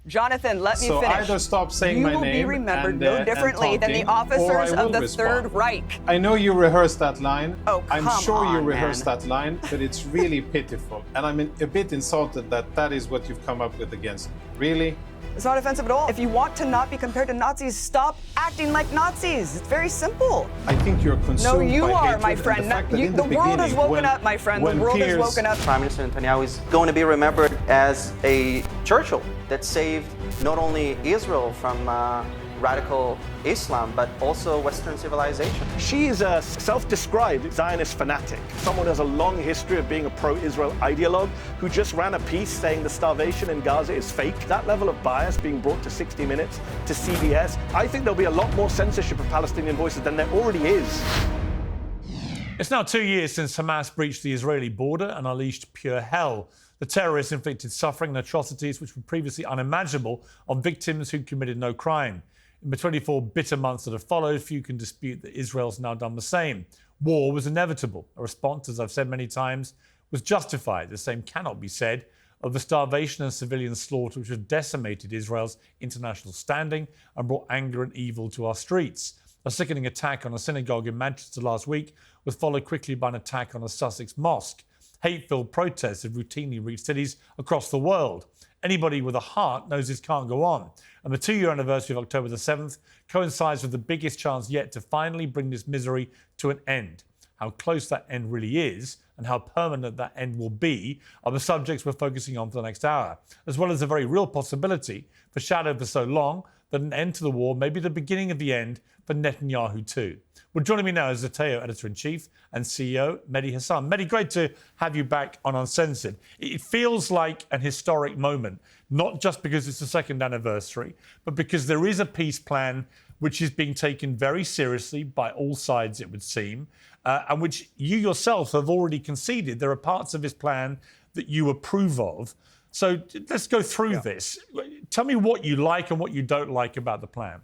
Jonathan, let me so finish. either stop saying my name. You will be remembered and, no differently than the officers of the Third Reich. I know you rehearsed that line. Oh, I'm come sure you on, rehearsed man. that line, but it's really pitiful. And I'm a bit insulted that that is what you've come up with against me. Really? It's not offensive at all. If you want to not be compared to Nazis, stop acting like Nazis. It's very simple. I think you're consumed No, you by are, hatred my and friend. the fact that in The world has beginning, woken up, my friend. The when world has Piers- woken up. Prime Minister Netanyahu is going to be remembered as a Churchill that saved not only Israel from radical Islam, but also Western civilization. She is a self-described Zionist fanatic, someone who has a long history of being a pro-Israel ideologue, who just ran a piece saying the starvation in Gaza is fake. That level of bias being brought to 60 Minutes, to CBS, I think there'll be a lot more censorship of Palestinian voices than there already is. It's now 2 years since Hamas breached the Israeli border and unleashed pure hell. The terrorists inflicted suffering and atrocities which were previously unimaginable on victims who committed no crime. In the 24 bitter months that have followed, few can dispute that Israel's now done the same. War was inevitable. A response, as I've said many times, was justified. The same cannot be said of the starvation and civilian slaughter which have decimated Israel's international standing and brought anger and evil to our streets. A sickening attack on a synagogue in Manchester last week was followed quickly by an attack on a Sussex mosque. Hate-filled protests have routinely reached cities across the world. Anybody with a heart knows this can't go on. And the 2-year anniversary of October the 7th coincides with the biggest chance yet to finally bring this misery to an end. How close that end really is and how permanent that end will be are the subjects we're focusing on for the next hour, as well as the very real possibility, foreshadowed for so long, that an end to the war may be the beginning of the end for Netanyahu too. Well, joining me now is Zeteo Editor-in-Chief and CEO Mehdi Hasan. Mehdi, great to have you back on Uncensored. It feels like an historic moment, not just because it's the second anniversary, but because there is a peace plan which is being taken very seriously by all sides, it would seem, and which you yourself have already conceded. There are parts of this plan that you approve of. So let's go through this. Tell me what you like and what you don't like about the plan.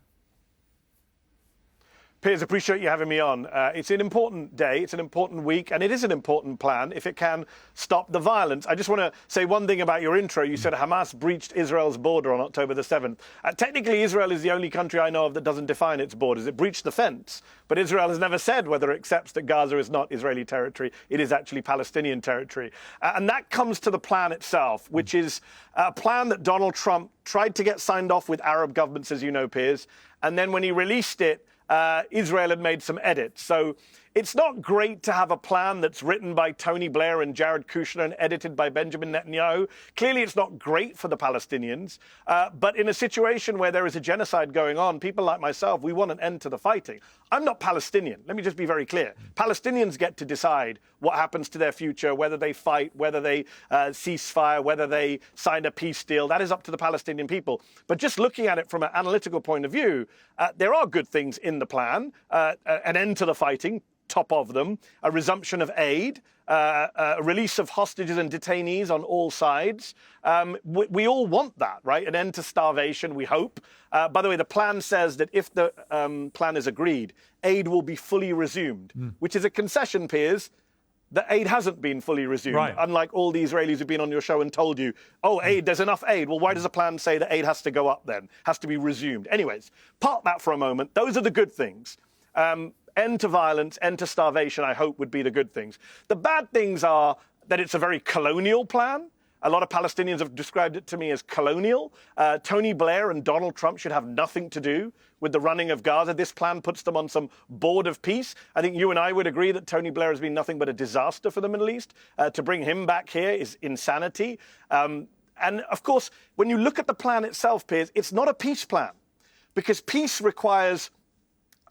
Piers, appreciate you having me on. It's an important day, it's an important week, and it is an important plan if it can stop the violence. I just want to say one thing about your intro. You said Hamas breached Israel's border on October the 7th. Technically, Israel is the only country I know of that doesn't define its borders. It breached the fence, but Israel has never said whether it accepts that Gaza is not Israeli territory. It is actually Palestinian territory. And that comes to the plan itself, which is a plan that Donald Trump tried to get signed off with Arab governments, as you know, Piers, and then when he released it, Israel had made some edits. So it's not great to have a plan that's written by Tony Blair and Jared Kushner and edited by Benjamin Netanyahu. Clearly, it's not great for the Palestinians. But in a situation where there is a genocide going on, people like myself, we want an end to the fighting. I'm not Palestinian. Let me just be very clear. Palestinians get to decide what happens to their future, whether they fight, whether they cease fire, whether they sign a peace deal. That is up to the Palestinian people. But just looking at it from an analytical point of view, there are good things in the plan. An end to the fighting, top of them, a resumption of aid, a release of hostages and detainees on all sides. We all want that, right? An end to starvation, we hope. By the way, the plan says that if the plan is agreed, aid will be fully resumed, which is a concession, Piers. The aid hasn't been fully resumed, right. Unlike all the Israelis who've been on your show and told you, oh, aid, there's enough aid. Well, why does the plan say that aid has to go up then, has to be resumed? Anyways, park that for a moment. Those are the good things. End to violence, end to starvation, I hope, would be the good things. The bad things are that it's a very colonial plan. A lot of Palestinians have described it to me as colonial. Tony Blair and Donald Trump should have nothing to do with the running of Gaza. This plan puts them on some board of peace. I think you and I would agree that Tony Blair has been nothing but a disaster for the Middle East. To bring him back here is insanity. And of course, when you look at the plan itself, Piers, it's not a peace plan because peace requires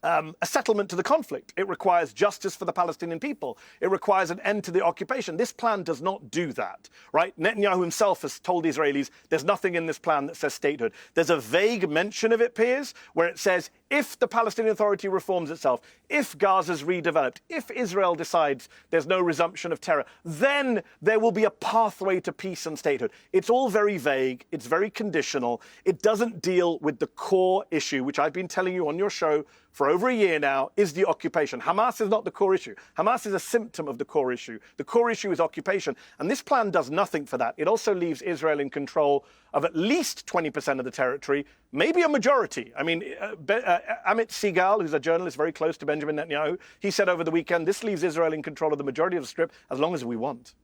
a settlement to the conflict. It requires justice for the Palestinian people. It requires an end to the occupation. This plan does not do that, right? Netanyahu himself has told the Israelis there's nothing in this plan that says statehood. There's a vague mention of it, Piers, where it says if the Palestinian Authority reforms itself, if Gaza's redeveloped, if Israel decides there's no resumption of terror, then there will be a pathway to peace and statehood. It's all very vague. It's very conditional. It doesn't deal with the core issue, which I've been telling you on your show for over a year now is the occupation. Hamas is not the core issue. Hamas is a symptom of the core issue. The core issue is occupation. And this plan does nothing for that. It also leaves Israel in control of at least 20% of the territory, maybe a majority. I mean, Amit Segal, who's a journalist very close to Benjamin Netanyahu, he said over the weekend, this leaves Israel in control of the majority of the Strip as long as we want.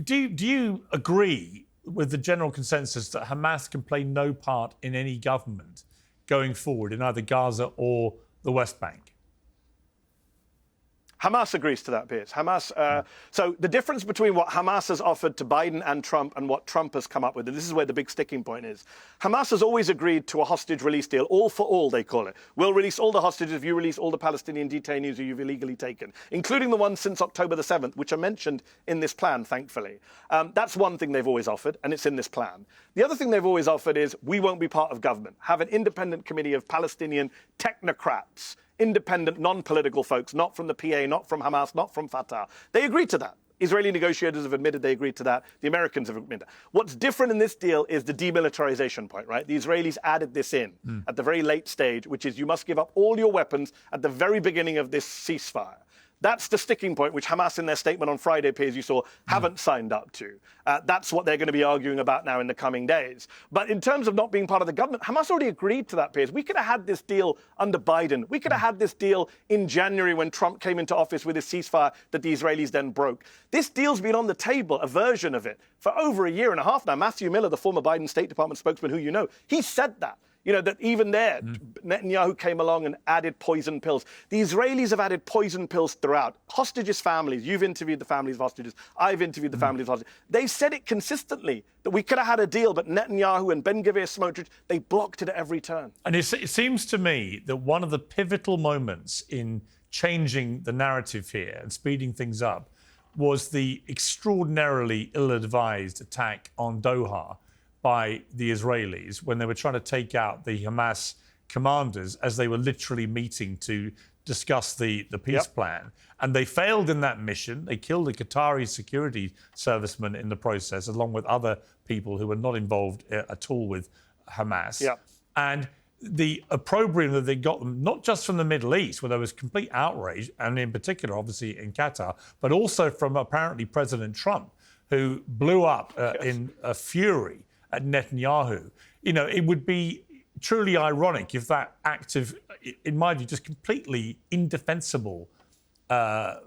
Do you agree with the general consensus that Hamas can play no part in any government going forward in either Gaza or the West Bank? Hamas agrees to that, Piers. So the difference between what Hamas has offered to Biden and Trump and what Trump has come up with, and this is where the big sticking point is, Hamas has always agreed to a hostage release deal, all for all, they call it. We'll release all the hostages if you release all the Palestinian detainees who you've illegally taken, including the ones since October the 7th, which are mentioned in this plan, thankfully. That's one thing they've always offered, and it's in this plan. The other thing they've always offered is we won't be part of government. Have an independent committee of Palestinian technocrats, independent, non-political folks, not from the PA, not from Hamas, not from Fatah. They agreed to that. Israeli negotiators have admitted they agreed to that. The Americans have admitted that. What's different in this deal is the demilitarization point, right? The Israelis added this in at the very late stage, which is you must give up all your weapons at the very beginning of this ceasefire. That's the sticking point, which Hamas in their statement on Friday, Piers, you saw, haven't signed up to. That's what they're going to be arguing about now in the coming days. But in terms of not being part of the government, Hamas already agreed to that, Piers. We could have had this deal under Biden. We could have had this deal in January when Trump came into office with his ceasefire that the Israelis then broke. This deal's been on the table, a version of it, for over a year and a half now. Matthew Miller, the former Biden State Department spokesman, who you know, he said that. You know, that even there, Netanyahu came along and added poison pills. The Israelis have added poison pills throughout. Hostages' families, you've interviewed the families of hostages, I've interviewed the families of hostages. They said it consistently, that we could have had a deal, but Netanyahu and Ben-Gvir Smotrich, they blocked it at every turn. And it seems to me that one of the pivotal moments in changing the narrative here and speeding things up was the extraordinarily ill-advised attack on Doha by the Israelis when they were trying to take out the Hamas commanders as they were literally meeting to discuss the peace plan. And they failed in that mission. They killed a Qatari security serviceman in the process, along with other people who were not involved at all with Hamas. And the opprobrium that they got them, not just from the Middle East, where there was complete outrage, and in particular, obviously, in Qatar, but also from apparently President Trump, who blew up in a fury at Netanyahu. You know, it would be truly ironic if that act of, in my view, just completely indefensible, I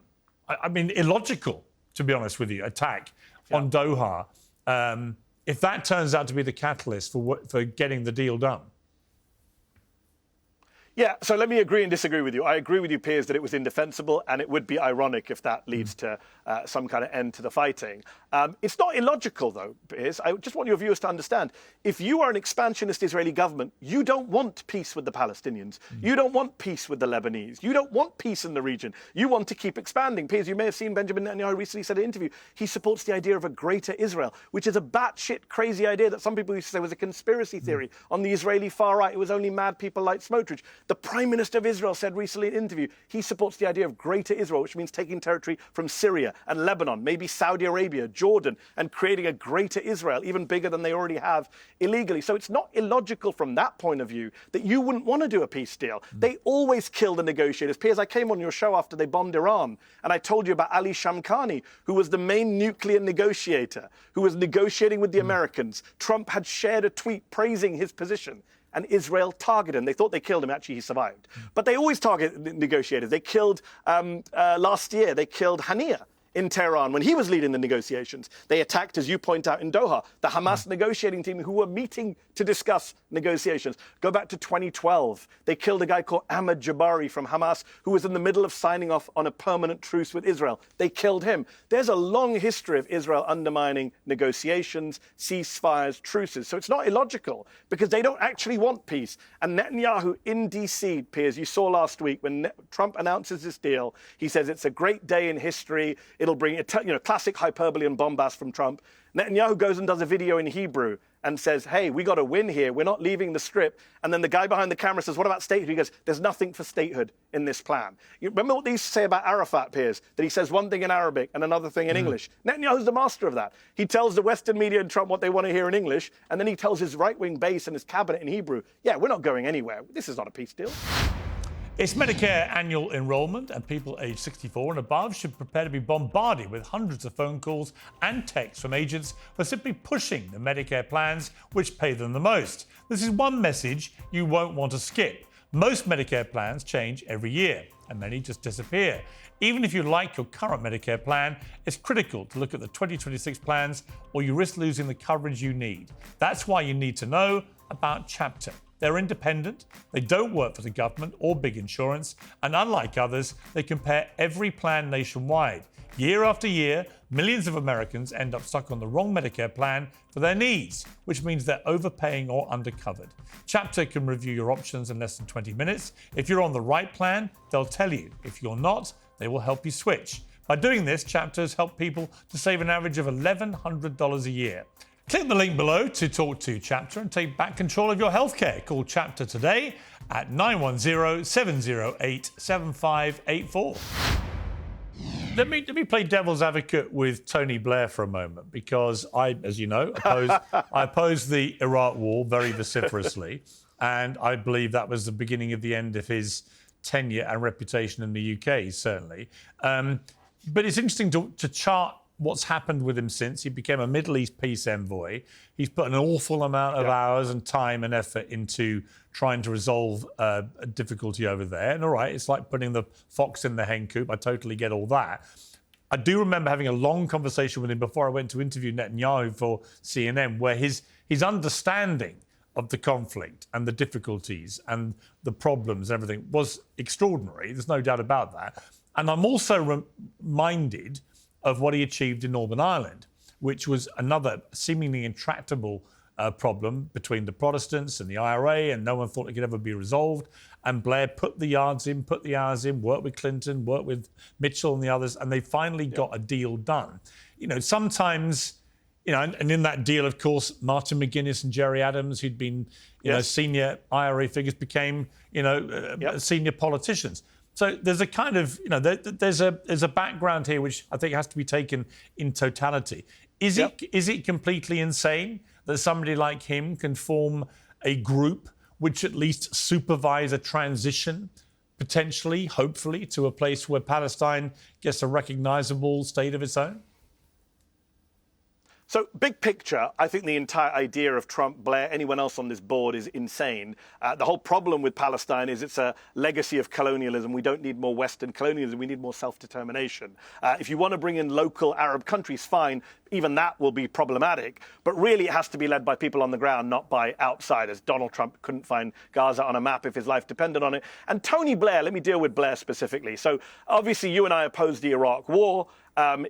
mean, illogical, to be honest with you, attack on Doha, if that turns out to be the catalyst for getting the deal done. Yeah, so let me agree and disagree with you. I agree with you, Piers, that it was indefensible, and it would be ironic if that leads to some kind of end to the fighting. It's not illogical, though, Piers. I just want your viewers to understand. If you are an expansionist Israeli government, you don't want peace with the Palestinians. You don't want peace with the Lebanese. You don't want peace in the region. You want to keep expanding. Piers, you may have seen Benjamin Netanyahu recently said in an interview, he supports the idea of a greater Israel, which is a batshit crazy idea that some people used to say was a conspiracy theory on the Israeli far right. It was only mad people like Smotrich. The Prime Minister of Israel said recently in an interview he supports the idea of greater Israel, which means taking territory from Syria and Lebanon, maybe Saudi Arabia, Jordan, and creating a greater Israel, even bigger than they already have illegally. So it's not illogical from that point of view that you wouldn't want to do a peace deal. They always kill the negotiators. Piers, I came on your show after they bombed Iran, and I told you about Ali Shamkhani, who was the main nuclear negotiator, who was negotiating with the Americans. Trump had shared a tweet praising his position, and Israel targeted him. They thought they killed him. Actually, he survived. But they always target negotiators. They killed, last year, they killed Hananya in Tehran when he was leading the negotiations. They attacked, as you point out, in Doha, the Hamas negotiating team who were meeting to discuss negotiations. Go back to 2012. They killed a guy called Ahmed Jabari from Hamas who was in the middle of signing off on a permanent truce with Israel. They killed him. There's a long history of Israel undermining negotiations, ceasefires, truces. So it's not illogical because they don't actually want peace. And Netanyahu in D.C., Piers, you saw last week when Trump announces this deal, he says it's a great day in history. It'll bring, classic hyperbole and bombast from Trump. Netanyahu goes and does a video in Hebrew and says, hey, we got to win here. We're not leaving the Strip. And then the guy behind the camera says, what about statehood? He goes, there's nothing for statehood in this plan. You remember what they used to say about Arafat, Piers? That he says one thing in Arabic and another thing in English. Netanyahu's the master of that. He tells the Western media and Trump what they want to hear in English, and then he tells his right-wing base and his cabinet in Hebrew, yeah, we're not going anywhere. This is not a peace deal. It's Medicare annual enrolment, and people aged 64 and above should prepare to be bombarded with hundreds of phone calls and texts from agents who are simply pushing the Medicare plans which pay them the most. This is one message you won't want to skip. Most Medicare plans change every year, and many just disappear. Even if you like your current Medicare plan, it's critical to look at the 2026 plans, or you risk losing the coverage you need. That's why you need to know about Chapter. They're independent, they don't work for the government or big insurance, and unlike others, they compare every plan nationwide. Year after year, millions of Americans end up stuck on the wrong Medicare plan for their needs, which means they're overpaying or undercovered. Chapter can review your options in less than 20 minutes. If you're on the right plan, they'll tell you. If you're not, they will help you switch. By doing this, Chapter has helped people to save an average of $1,100 a year. Click the link below to talk to Chapter and take back control of your healthcare. Call Chapter today at 910-708-7584. Let me play devil's advocate with Tony Blair for a moment, because I, as you know, opposed the Iraq war very vociferously, and I believe that was the beginning of the end of his tenure and reputation in the UK, certainly. But it's interesting to chart what's happened with him since. He became a Middle East peace envoy. He's put an awful amount of hours and time and effort into trying to resolve a difficulty over there. And all right, it's like putting the fox in the hen coop. I totally get all that. I do remember having a long conversation with him before I went to interview Netanyahu for CNN, where his understanding of the conflict and the difficulties and the problems and everything was extraordinary. There's no doubt about that. And I'm also reminded of what he achieved in Northern Ireland, which was another seemingly intractable problem between the Protestants and the IRA, and no one thought it could ever be resolved. And Blair put the yards in, put the hours in, worked with Clinton, worked with Mitchell and the others, and they finally got a deal done. You know, sometimes, you know, and in that deal, of course, Martin McGuinness and Jerry Adams, who'd been, you know, senior IRA figures, became, you know, senior politicians. So there's a kind of, you know, there's a background here which I think has to be taken in totality. Is it completely insane that somebody like him can form a group which at least supervise a transition, potentially, hopefully, to a place where Palestine gets a recognisable state of its own? So, big picture, I think the entire idea of Trump, Blair, anyone else on this board is insane. The whole problem with Palestine is it's a legacy of colonialism. We don't need more Western colonialism. We need more self-determination. If you want to bring in local Arab countries, fine. Even that will be problematic. But really, it has to be led by people on the ground, not by outsiders. Donald Trump couldn't find Gaza on a map if his life depended on it. And Tony Blair, let me deal with Blair specifically. So, obviously, you and I opposed the Iraq war.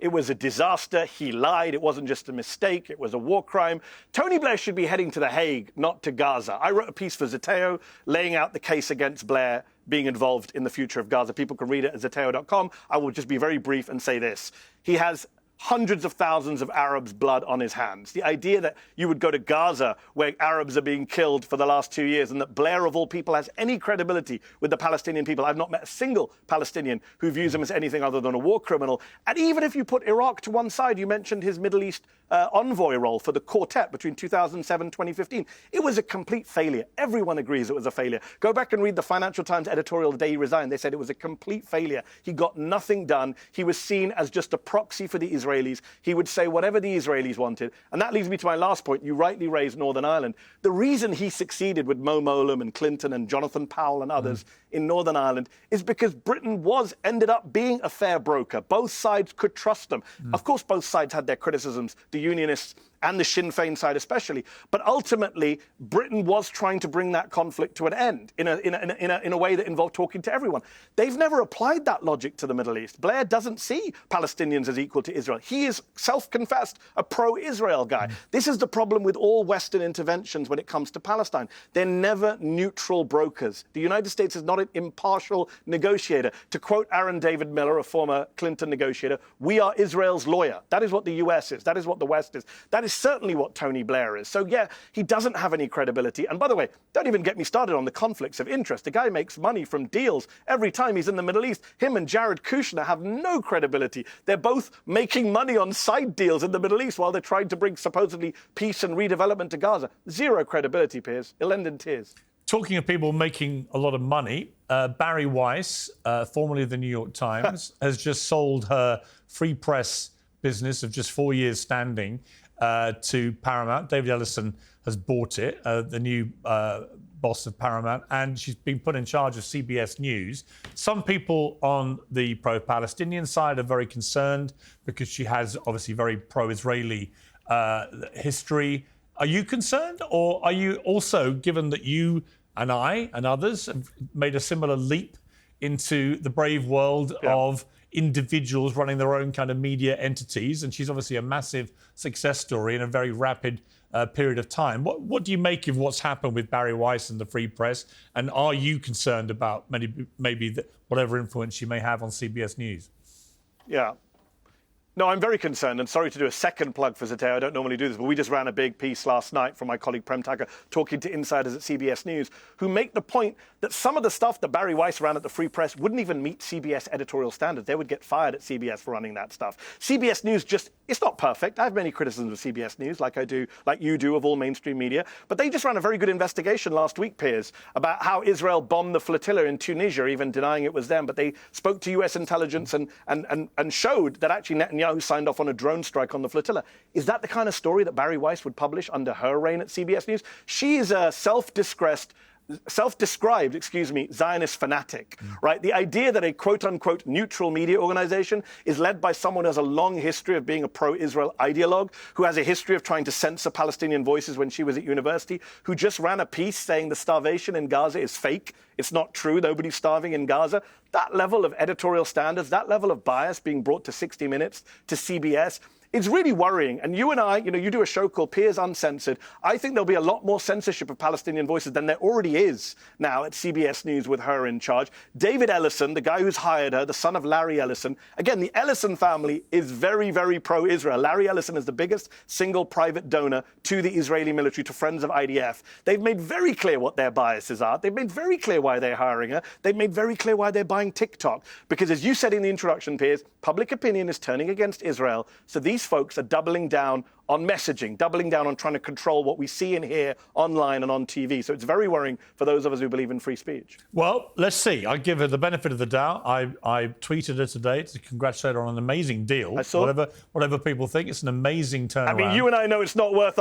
It was a disaster. He lied. It wasn't just a mistake. It was a war crime. Tony Blair should be heading to The Hague, not to Gaza. I wrote a piece for Zeteo laying out the case against Blair being involved in the future of Gaza. People can read it at Zeteo.com. I will just be very brief and say this. He has hundreds of thousands of Arabs' blood on his hands. The idea that you would go to Gaza, where Arabs are being killed for the last 2 years, and that Blair, of all people, has any credibility with the Palestinian people. I've not met a single Palestinian who views him as anything other than a war criminal. And even if you put Iraq to one side, you mentioned his Middle East envoy role for the quartet between 2007 and 2015. It was a complete failure. Everyone agrees it was a failure. Go back and read the Financial Times editorial the day he resigned. They said it was a complete failure. He got nothing done. He was seen as just a proxy for the Israelis. He would say whatever the Israelis wanted. And that leads me to my last point. You rightly raised Northern Ireland. The reason he succeeded with Mo Mowlam and Clinton and Jonathan Powell and others in Northern Ireland is because Britain ended up being a fair broker. Both sides could trust them. Of course, both sides had their criticisms, the Unionists and the Sinn Féin side especially. But ultimately, Britain was trying to bring that conflict to an end in a way that involved talking to everyone. They've never applied that logic to the Middle East. Blair doesn't see Palestinians as equal to Israel. He is self-confessed a pro-Israel guy. This is the problem with all Western interventions when it comes to Palestine. They're never neutral brokers. The United States is not an impartial negotiator. To quote Aaron David Miller, a former Clinton negotiator, we are Israel's lawyer. That is what the US is. That is what the West is. That is certainly what Tony Blair is. So, yeah, he doesn't have any credibility. And by the way, don't even get me started on the conflicts of interest. The guy makes money from deals every time he's in the Middle East. Him and Jared Kushner have no credibility. They're both making money on side deals in the Middle East while they're trying to bring supposedly peace and redevelopment to Gaza. Zero credibility, Piers. It'll end in tears. Talking of people making a lot of money, Bari Weiss, formerly of the New York Times, has just sold her free press business of just 4 years standing to Paramount. David Ellison has bought it, the new boss of Paramount, and she's been put in charge of CBS News. Some people on the pro-Palestinian side are very concerned because she has obviously very pro-Israeli history. Are you concerned, or are you also, given that you and I and others have made a similar leap into the brave world of individuals running their own kind of media entities, and she's obviously a massive success story in a very rapid period of time. What do you make of what's happened with Bari Weiss and the Free Press, and are you concerned about maybe whatever influence she may have on CBS News? Yeah. No, I'm very concerned, and sorry to do a second plug for Zeteo. I don't normally do this, but we just ran a big piece last night from my colleague Prem Thakur talking to insiders at CBS News who make the point that some of the stuff that Bari Weiss ran at the Free Press wouldn't even meet CBS editorial standards. They would get fired at CBS for running that stuff. CBS News it's not perfect. I have many criticisms of CBS News, like you do of all mainstream media, but they just ran a very good investigation last week, Piers, about how Israel bombed the flotilla in Tunisia, even denying it was them, but they spoke to US intelligence and showed that actually Netanyahu signed off on a drone strike on the flotilla. Is that the kind of story that Bari Weiss would publish under her reign at CBS News? She is a self-described, Zionist fanatic, right? The idea that a quote-unquote neutral media organization is led by someone who has a long history of being a pro-Israel ideologue, who has a history of trying to censor Palestinian voices when she was at university, who just ran a piece saying the starvation in Gaza is fake. It's not true. Nobody's starving in Gaza. That level of editorial standards, that level of bias being brought to 60 Minutes, to CBS, it's really worrying. And you and I, you do a show called Piers Uncensored. I think there'll be a lot more censorship of Palestinian voices than there already is now at CBS News with her in charge. David Ellison, the guy who's hired her, the son of Larry Ellison. Again, the Ellison family is very, very pro-Israel. Larry Ellison is the biggest single private donor to the Israeli military, to Friends of IDF. They've made very clear what their biases are. They've made very clear why they're hiring her. They've made very clear why they're buying TikTok. Because as you said in the introduction, Piers, public opinion is turning against Israel. So these folks are doubling down on messaging, doubling down on trying to control what we see and hear online and on TV. So it's very worrying for those of us who believe in free speech. Well, let's see. I give her the benefit of the doubt. I tweeted her today to congratulate her on an amazing deal. I saw. Whatever people think, it's an amazing turnaround. I mean, you and I know it's not worth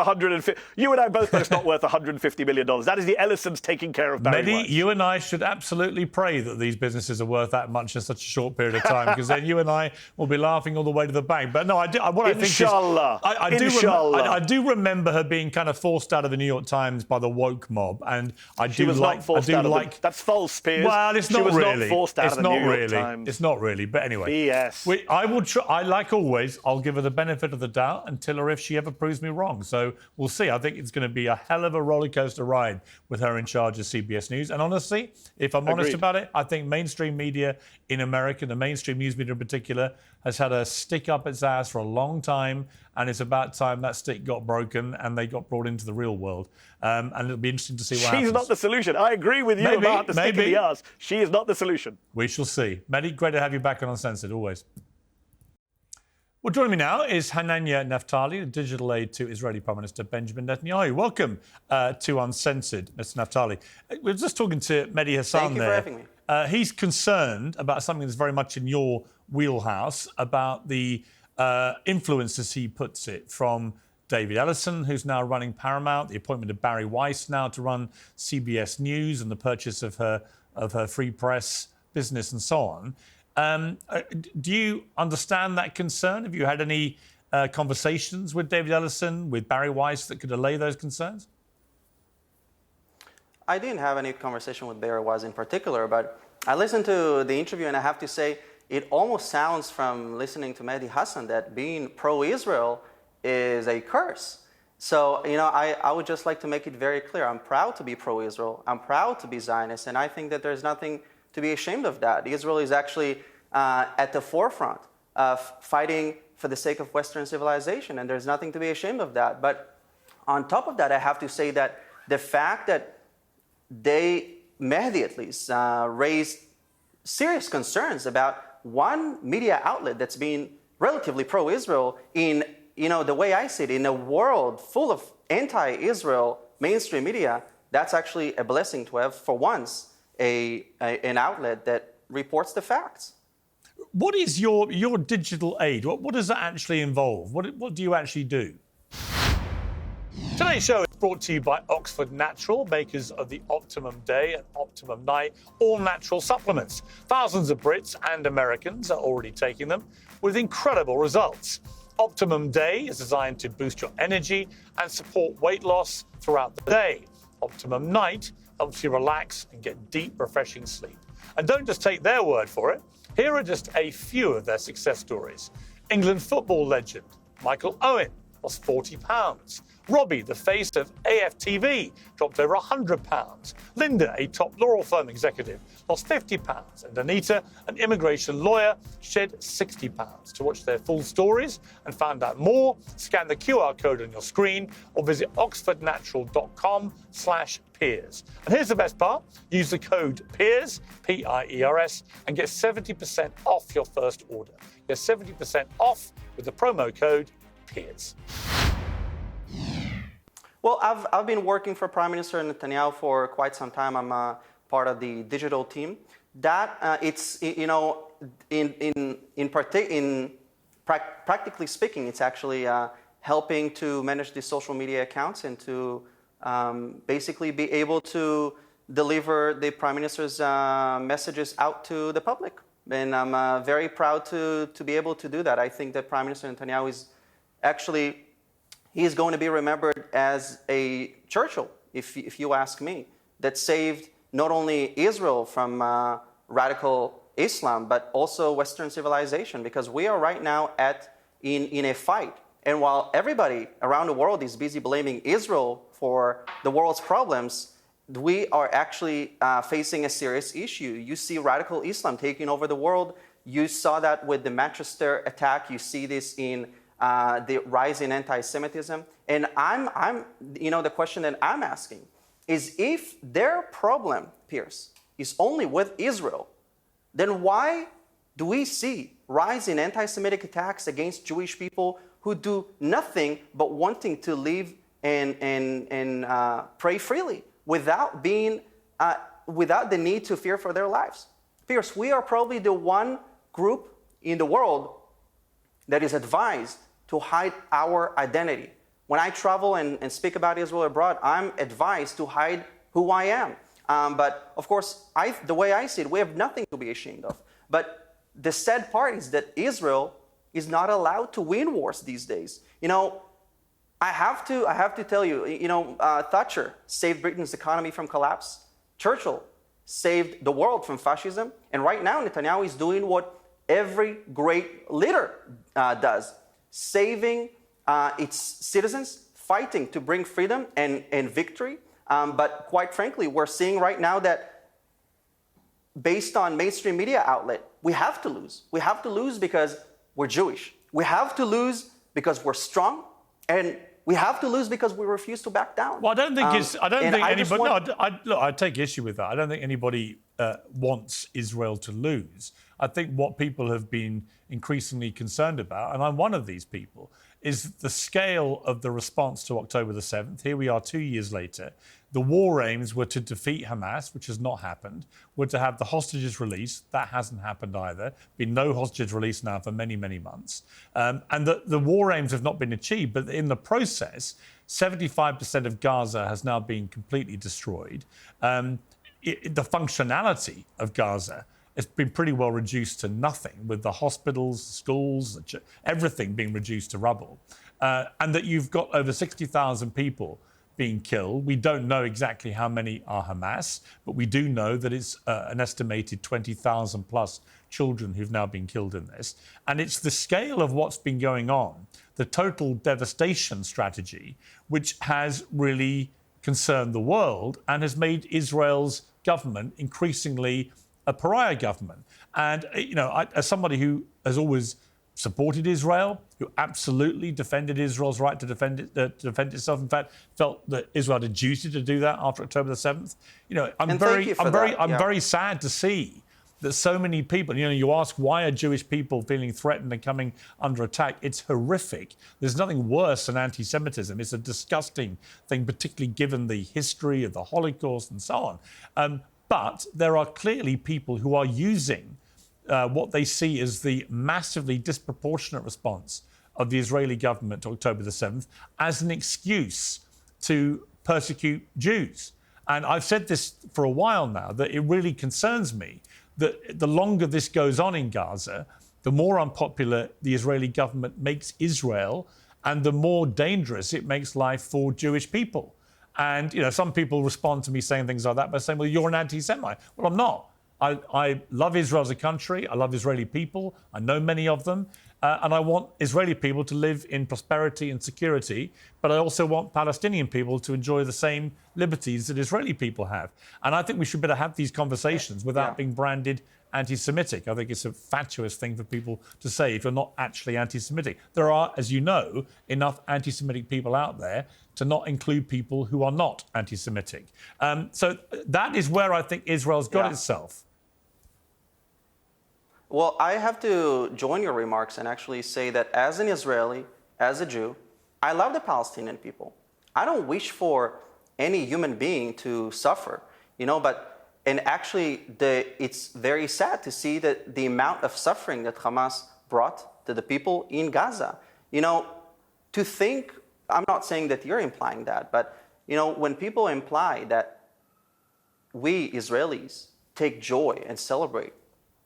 You and I both know it's not worth $150 million. That is the Ellisons taking care of Bari Weiss. Mehdi, you and I should absolutely pray that these businesses are worth that much in such a short period of time, because then you and I will be laughing all the way to the bank. But no, Inshallah. I do remember her being kind of forced out of the New York Times by the woke mob, and That's false, Piers. Well, it's not really. She was really. not forced out of the New York Times. It's not really. But anyway, BS. I will try. Like always, I'll give her the benefit of the doubt until or if she ever proves me wrong. So we'll see. I think it's going to be a hell of a rollercoaster ride with her in charge of CBS News. And honestly, if I'm honest about it, I think mainstream media in America, the mainstream news media in particular, has had a stick up its ass for a long time, and it's about time that stick got broken and they got brought into the real world. And it'll be interesting to see what happens. She's not the solution. I agree with you about the stick in the ass. She is not the solution. We shall see. Mehdi, great to have you back on Uncensored, always. Well, joining me now is Hananya Naftali, the digital aide to Israeli Prime Minister Benjamin Netanyahu. Welcome to Uncensored, Mr. Naftali. We were just talking to Mehdi Hasan there. Thank you for having me. He's concerned about something that's very much in your wheelhouse, about the influence, as he puts it, from David Ellison, who's now running Paramount, the appointment of Bari Weiss now to run CBS News, and the purchase of her free press business and so on. Do you understand that concern? Have you had any conversations with David Ellison, with Bari Weiss, that could allay those concerns? I didn't have any conversation with Blair in particular, but I listened to the interview, and I have to say, it almost sounds from listening to Mehdi Hasan that being pro-Israel is a curse. So, I would just like to make it very clear. I'm proud to be pro-Israel. I'm proud to be Zionist, and I think that there's nothing to be ashamed of that. Israel is actually at the forefront of fighting for the sake of Western civilization, and there's nothing to be ashamed of that. But on top of that, I have to say that the fact that Mehdi at least, raised serious concerns about one media outlet that's been relatively pro-Israel in, the way I see it, in a world full of anti-Israel mainstream media. That's actually a blessing to have, for once, an outlet that reports the facts. What is your digital aid? What does that actually involve? What do you actually do? Today's show is brought to you by Oxford Natural, makers of the Optimum Day and Optimum Night all-natural supplements. Thousands of Brits and Americans are already taking them with incredible results. Optimum Day is designed to boost your energy and support weight loss throughout the day. Optimum Night helps you relax and get deep, refreshing sleep. And don't just take their word for it. Here are just a few of their success stories. England football legend Michael Owen lost 40 pounds. Robbie, the face of AFTV, dropped over 100 pounds. Linda, a top law firm executive, lost 50 pounds. And Anita, an immigration lawyer, shed 60 pounds. To watch their full stories and find out more, scan the QR code on your screen or visit oxfordnatural.com/Piers. And here's the best part. Use the code Piers, P-I-E-R-S, and get 70% off your first order. Get 70% off with the promo code Piers. Well, I've been working for Prime Minister Netanyahu for quite some time. I'm part of the digital team. That it's practically speaking, it's actually helping to manage the social media accounts and to basically be able to deliver the Prime Minister's messages out to the public. And I'm very proud to be able to do that. I think that Prime Minister Netanyahu is actually, he is going to be remembered as a Churchill, if you ask me, that saved not only Israel from radical Islam, but also Western civilization, because we are right now in a fight. And while everybody around the world is busy blaming Israel for the world's problems, we are actually facing a serious issue. You see radical Islam taking over the world. You saw that with the Manchester attack. You see this in the rise in anti-Semitism. And the question that I'm asking is, if their problem, Piers, is only with Israel, then why do we see rise in anti-Semitic attacks against Jewish people who do nothing but wanting to live and pray freely without the need to fear for their lives? Piers, we are probably the one group in the world that is advised to hide our identity. When I travel and speak about Israel abroad, I'm advised to hide who I am. But of course, the way I see it, we have nothing to be ashamed of. But the sad part is that Israel is not allowed to win wars these days. I have to tell you, Thatcher saved Britain's economy from collapse. Churchill saved the world from fascism. And right now, Netanyahu is doing what every great leader does, saving its citizens, fighting to bring freedom and victory. But quite frankly, we're seeing right now that based on mainstream media outlet, we have to lose. We have to lose because we're Jewish. We have to lose because we're strong. And we have to lose because we refuse to back down. Well, I don't think anybody. I take issue with that. I don't think anybody wants Israel to lose. I think what people have been increasingly concerned about, and I'm one of these people, is the scale of the response to October the 7th. Here we are 2 years later. The war aims were to defeat Hamas, which has not happened, were to have the hostages released. That hasn't happened either. Been no hostages released now for many, many months. And the war aims have not been achieved, but in the process, 75% of Gaza has now been completely destroyed. The functionality of Gaza has been pretty well reduced to nothing, with the hospitals, schools, everything being reduced to rubble. And that you've got over 60,000 people being killed. We don't know exactly how many are Hamas, but we do know that it's an estimated 20,000 plus children who've now been killed in this. And it's the scale of what's been going on, the total devastation strategy, which has really concerned the world and has made Israel's government increasingly a pariah government. And, as somebody who has always supported Israel, who absolutely defended Israel's right to defend itself, in fact, felt that Israel had a duty to do that after October the 7th. I'm very sad to see that so many people, you ask, why are Jewish people feeling threatened and coming under attack? It's horrific. There's nothing worse than anti-Semitism. It's a disgusting thing, particularly given the history of the Holocaust and so on. But there are clearly people who are using what they see as the massively disproportionate response of the Israeli government to October the 7th as an excuse to persecute Jews. And I've said this for a while now, that it really concerns me that the longer this goes on in Gaza, the more unpopular the Israeli government makes Israel and the more dangerous it makes life for Jewish people. And, you know, some people respond to me saying things like that by saying, well, you're an anti-Semite. Well, I'm not. I love Israel as a country. I love Israeli people. I know many of them. And I want Israeli people to live in prosperity and security. But I also want Palestinian people to enjoy the same liberties that Israeli people have. And I think we should better have these conversations without being branded anti-Semitic. I think it's a fatuous thing for people to say if you're not actually anti-Semitic. There are, as you know, enough anti-Semitic people out there to not include people who are not anti-Semitic. So that is where I think Israel's got itself. Well, I have to join your remarks and actually say that as an Israeli, as a Jew, I love the Palestinian people. I don't wish for any human being to suffer, you know, and actually it's very sad to see that the amount of suffering that Hamas brought to the people in Gaza. You know, to think, I'm not saying that you're implying that, but, you know, when people imply that we Israelis take joy and celebrate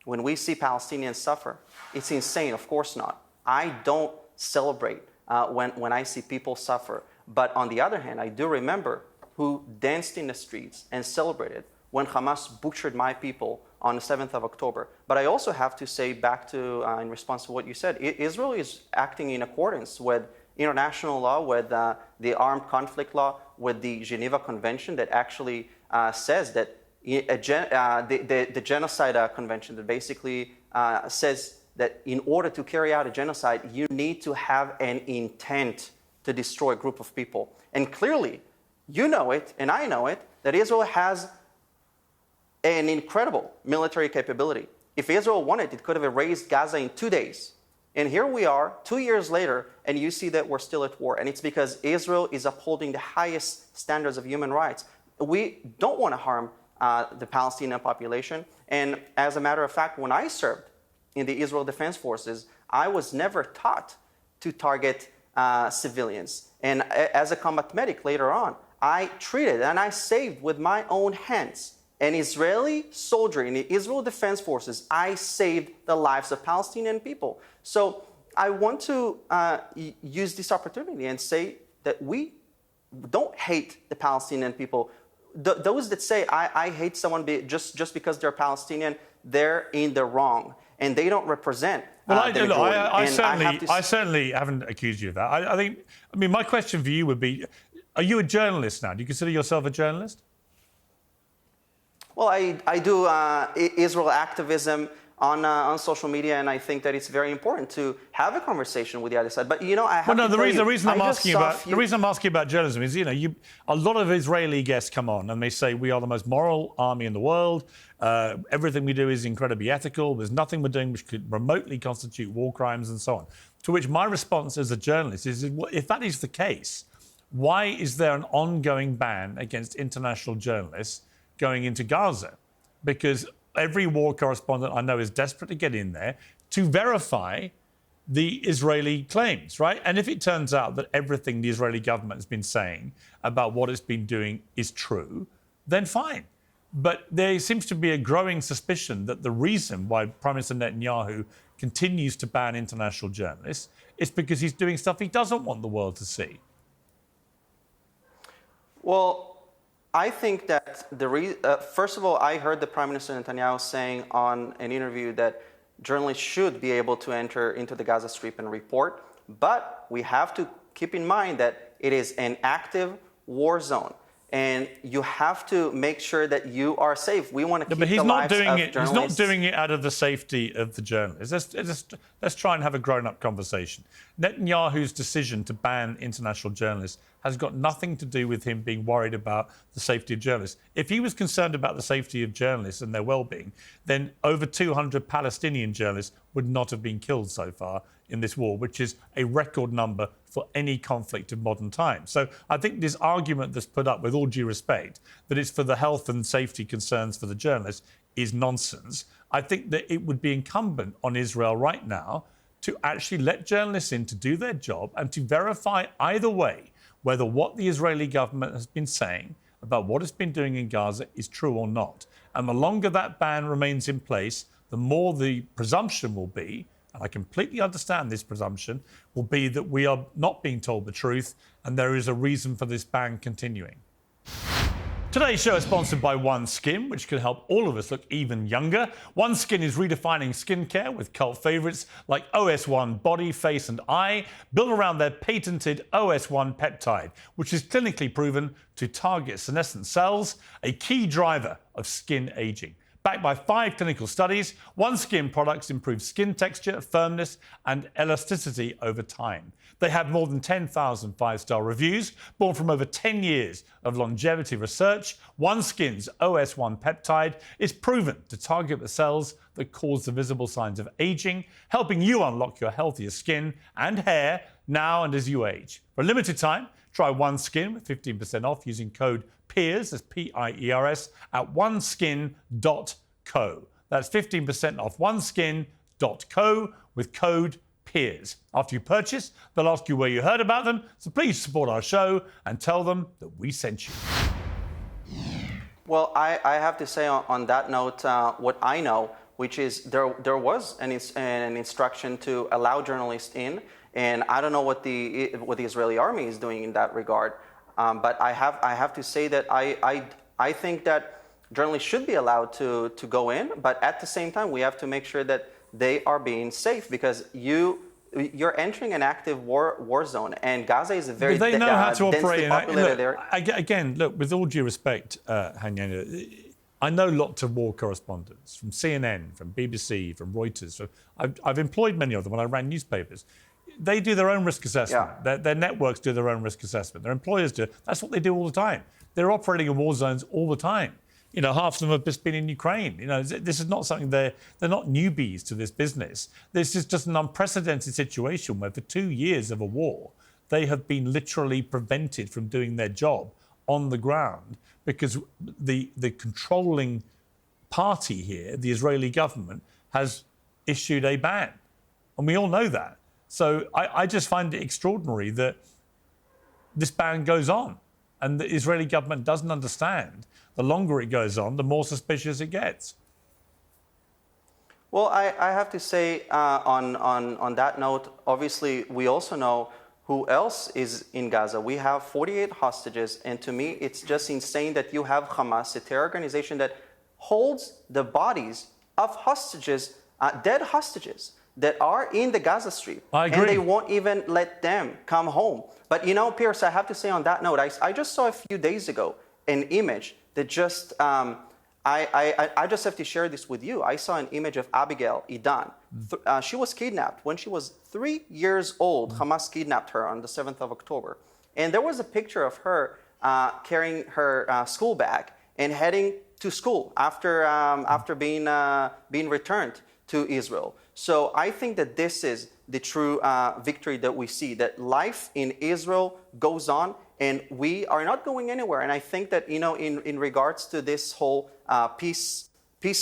when we see Palestinians suffer, it's insane. Of course not. I don't celebrate when I see people suffer. But on the other hand, I do remember who danced in the streets and celebrated when Hamas butchered my people on the 7th of October. But I also have to say back to, in response to what you said, Israel is acting in accordance with international law, with the armed conflict law, with the Geneva Convention that actually says that the genocide convention that basically says that in order to carry out a genocide, you need to have an intent to destroy a group of people. And clearly, you know it, and I know it, that Israel has an incredible military capability. If Israel wanted, it could have erased Gaza in 2 days. And here we are, 2 years later, and you see that we're still at war. And it's because Israel is upholding the highest standards of human rights. We don't want to harm the Palestinian population. And as a matter of fact, when I served in the Israel Defense Forces, I was never taught to target civilians. And as a combat medic later on, I treated and I saved with my own hands an Israeli soldier in the Israel Defense Forces. I saved the lives of Palestinian people. So I want to use this opportunity and say that we don't hate the Palestinian people. Those that say, I hate someone just because they're Palestinian, they're in the wrong. And they don't represent the majority. I certainly haven't accused you of that. I mean, my question for you would be, are you a journalist now? Do you consider yourself a journalist? Well, I do Israel activism on social media, and I think that it's very important to have a conversation with the other side. But you know, the reason I'm asking about journalism is, you know, a lot of Israeli guests come on and they say we are the most moral army in the world. Everything we do is incredibly ethical. There's nothing we're doing which could remotely constitute war crimes and so on. To which my response as a journalist is, if that is the case, why is there an ongoing ban against international journalists going into Gaza? Because every war correspondent I know is desperate to get in there to verify the Israeli claims, right? And if it turns out that everything the Israeli government has been saying about what it's been doing is true, then fine. But there seems to be a growing suspicion that the reason why Prime Minister Netanyahu continues to ban international journalists is because he's doing stuff he doesn't want the world to see. Well, I think that first of all, I heard the Prime Minister Netanyahu saying on an interview that journalists should be able to enter into the Gaza Strip and report, but we have to keep in mind that it is an active war zone, and you have to make sure that you are safe. We want to keep the lives of journalists. He's not doing it out of the safety of the journalists. Let's try and have a grown-up conversation. Netanyahu's decision to ban international journalists has got nothing to do with him being worried about the safety of journalists. If he was concerned about the safety of journalists and their well-being, then over 200 Palestinian journalists would not have been killed so far in this war, which is a record number for any conflict of modern times. So I think this argument that's put up, with all due respect, that it's for the health and safety concerns for the journalists is nonsense. I think that it would be incumbent on Israel right now to actually let journalists in to do their job and to verify either way whether what the Israeli government has been saying about what it's been doing in Gaza is true or not. And the longer that ban remains in place, the more the presumption will be, and I completely understand this presumption, will be that we are not being told the truth and there is a reason for this ban continuing. Today's show is sponsored by OneSkin, which can help all of us look even younger. OneSkin is redefining skincare with cult favourites like OS1 Body, Face and Eye, built around their patented OS1 peptide, which is clinically proven to target senescent cells, a key driver of skin ageing. Backed by 5 clinical studies, OneSkin products improve skin texture, firmness and elasticity over time. They have more than 10,000 5-star reviews, born from over 10 years of longevity research. OneSkin's OS1 peptide is proven to target the cells that cause the visible signs of aging, helping you unlock your healthier skin and hair now and as you age. For a limited time, try OneSkin with 15% off using code PIERS, that's P-I-E-R-S, at oneskin.co. That's 15% off oneskin.co with code PIERS. After you purchase, they'll ask you where you heard about them, so please support our show and tell them that we sent you. Well, I have to say on that note, what I know, which is there was an instruction to allow journalists in, and I don't know what the Israeli army is doing in that regard. But I have to say that I think that journalists should be allowed to go in, but at the same time we have to make sure that they are being safe, because you're entering an active war zone, and Gaza is a very they know how to operate densely populated area. Again, look, with all due respect, Hananya, I know lots of war correspondents from CNN, from BBC, from Reuters. I've employed many of them when I ran newspapers. They do their own risk assessment. Yeah. Their networks do their own risk assessment. Their employers do. That's what they do all the time. They're operating in war zones all the time. You know, half of them have just been in Ukraine. You know, this is not something they're not newbies to this business. This is just an unprecedented situation where for 2 years of a war, they have been literally prevented from doing their job on the ground because the controlling party here, the Israeli government, has issued a ban. And we all know that. So I just find it extraordinary that this ban goes on and the Israeli government doesn't understand. The longer it goes on, the more suspicious it gets. Well, I have to say on that note, obviously we also know who else is in Gaza. We have 48 hostages, and to me it's just insane that you have Hamas, a terror organization that holds the bodies of hostages, dead hostages, that are in the Gaza Strip. I agree. And they won't even let them come home. But you know, Piers, I have to say on that note, I just saw a few days ago an image that just, I just have to share this with you. I saw an image of Abigail Idan. She was kidnapped when she was 3 years old. Hamas kidnapped her on the 7th of October. And there was a picture of her carrying her school bag and heading to school after being returned to Israel. So I think that this is the true victory that we see, that life in Israel goes on and we are not going anywhere. And I think that, you know, in regards to this whole peace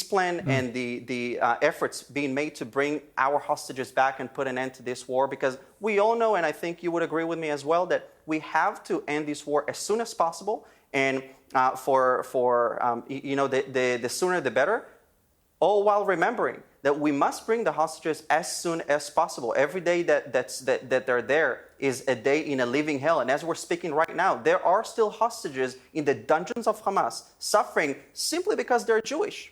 plan and the efforts being made to bring our hostages back and put an end to this war, because we all know, and I think you would agree with me as well, that we have to end this war as soon as possible. And you know, the sooner the better, all while remembering that we must bring the hostages as soon as possible. Every day that they're there is a day in a living hell. And as we're speaking right now, there are still hostages in the dungeons of Hamas suffering simply because they're Jewish.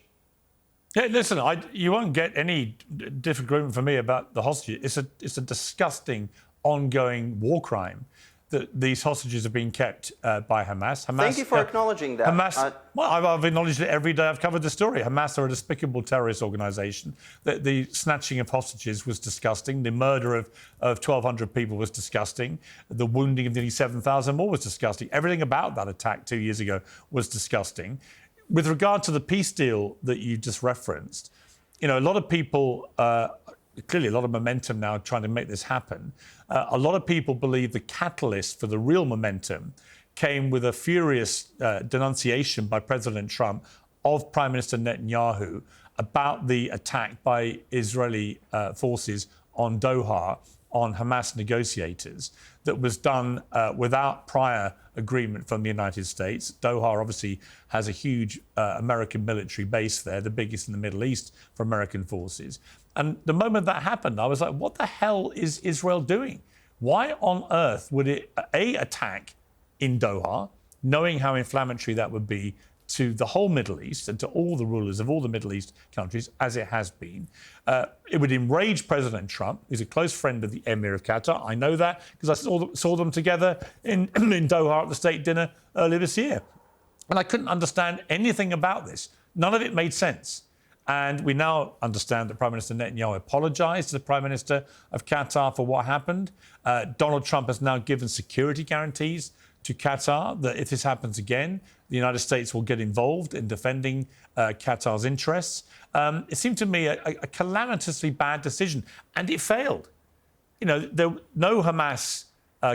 Yeah, listen, you won't get any disagreement from me about the hostages. It's a disgusting, ongoing war crime that these hostages are being kept by Hamas. Thank you for acknowledging that. Hamas, well, I've acknowledged it every day I've covered the story. Hamas are a despicable terrorist organisation. The snatching of hostages was disgusting. The murder of 1,200 people was disgusting. The wounding of nearly 7,000 more was disgusting. Everything about that attack 2 years ago was disgusting. With regard to the peace deal that you just referenced, you know, a lot of people clearly a lot of momentum now trying to make this happen. A lot of people believe the catalyst for the real momentum came with a furious denunciation by President Trump of Prime Minister Netanyahu about the attack by Israeli forces on Doha, on Hamas negotiators, that was done without prior agreement from the United States. Doha obviously has a huge American military base there, the biggest in the Middle East for American forces. And the moment that happened, I was like, what the hell is Israel doing? Why on earth would it, attack in Doha, knowing how inflammatory that would be to the whole Middle East and to all the rulers of all the Middle East countries, as it has been. It would enrage President Trump, who's a close friend of the Emir of Qatar. I know that because I saw them together in Doha at the state dinner earlier this year. And I couldn't understand anything about this. None of it made sense. And we now understand that Prime Minister Netanyahu apologised to the Prime Minister of Qatar for what happened. Donald Trump has now given security guarantees to Qatar that if this happens again, the United States will get involved in defending Qatar's interests. It seemed to me a calamitously bad decision, and it failed. You know, no Hamas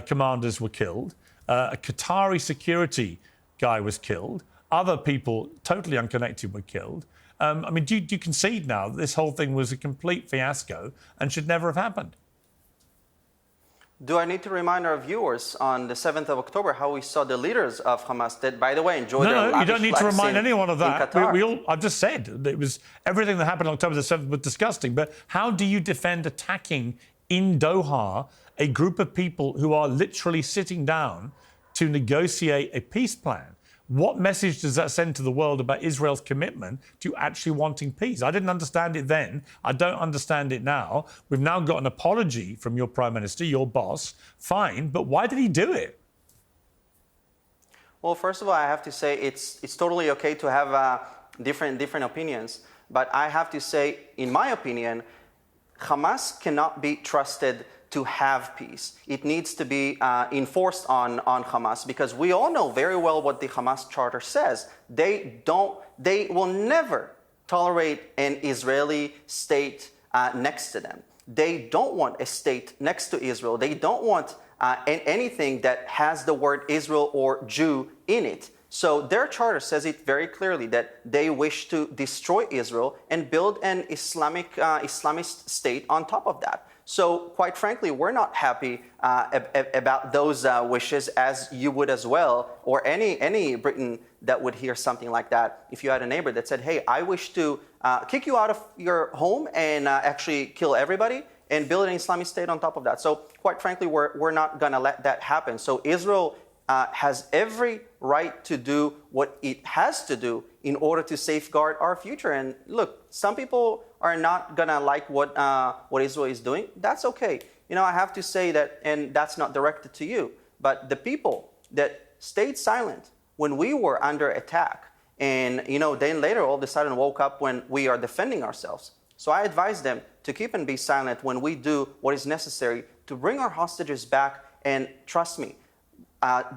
commanders were killed. A Qatari security guy was killed. Other people totally unconnected were killed. I mean, do you concede now that this whole thing was a complete fiasco and should never have happened? Do I need to remind our viewers on the 7th of October how we saw the leaders of Hamas that, by the way, enjoyed their lavish No, you don't need to remind anyone of that. Qatar? I've just said that it was everything that happened on October the 7th was disgusting. But how do you defend attacking in Doha a group of people who are literally sitting down to negotiate a peace plan? What message does that send to the world about Israel's commitment to actually wanting peace? I didn't understand it then. I don't understand it now. We've now got an apology from your Prime Minister, your boss. Fine, but why did he do it? Well, first of all, I have to say it's totally okay to have different opinions. But I have to say, in my opinion, Hamas cannot be trusted to have peace. It needs to be enforced on Hamas, because we all know very well what the Hamas charter says. They will never tolerate an Israeli state next to them. They don't want a state next to Israel. They don't want anything that has the word Israel or Jew in it. So their charter says it very clearly that they wish to destroy Israel and build an Islamist state on top of that. So, quite frankly, we're not happy about those wishes, as you would as well, or any Briton that would hear something like that. If you had a neighbor that said, hey, I wish to kick you out of your home and actually kill everybody and build an Islamic state on top of that. So, quite frankly, we're not going to let that happen. So, Israel has every right to do what it has to do in order to safeguard our future. And look, some people are not gonna like what Israel is doing. That's okay. You know, I have to say that, and that's not directed to you, but the people that stayed silent when we were under attack, and you know, then later all of a sudden woke up when we are defending ourselves. So I advise them to keep and be silent when we do what is necessary to bring our hostages back. And trust me,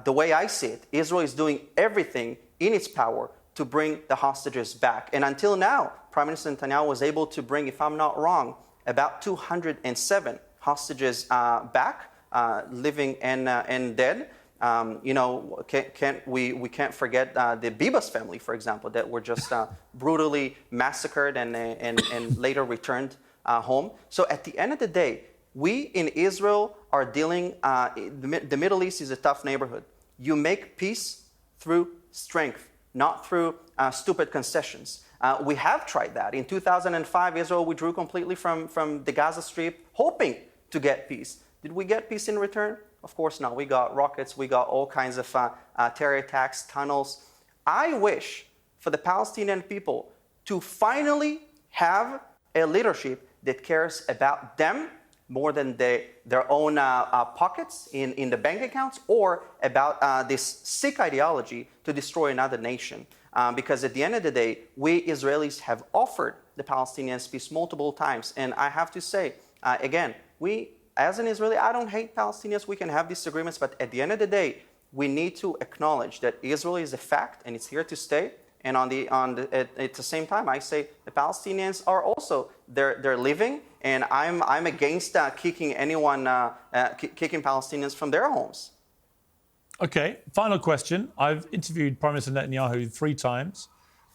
the way I see it, Israel is doing everything in its power to bring the hostages back. And until now, Prime Minister Netanyahu was able to bring, if I'm not wrong, about 207 hostages back, living and dead. You know, we can't forget the Bibas family, for example, that were just brutally massacred and later returned home. So at the end of the day, we in Israel are dealing, the Middle East is a tough neighborhood. You make peace through strength, not through stupid concessions. We have tried that. In 2005, Israel withdrew completely from the Gaza Strip, hoping to get peace. Did we get peace in return? Of course not. We got rockets, we got all kinds of terror attacks, tunnels. I wish for the Palestinian people to finally have a leadership that cares about them more than their own pockets in the bank accounts, or about this sick ideology to destroy another nation. Because at the end of the day, we Israelis have offered the Palestinians peace multiple times. And I have to say, again, as an Israeli, I don't hate Palestinians. We can have disagreements. But at the end of the day, we need to acknowledge that Israel is a fact and it's here to stay. And at the same time, I say the Palestinians are also they're living, and I'm against kicking Palestinians from their homes. Okay, final question. I've interviewed Prime Minister Netanyahu 3 times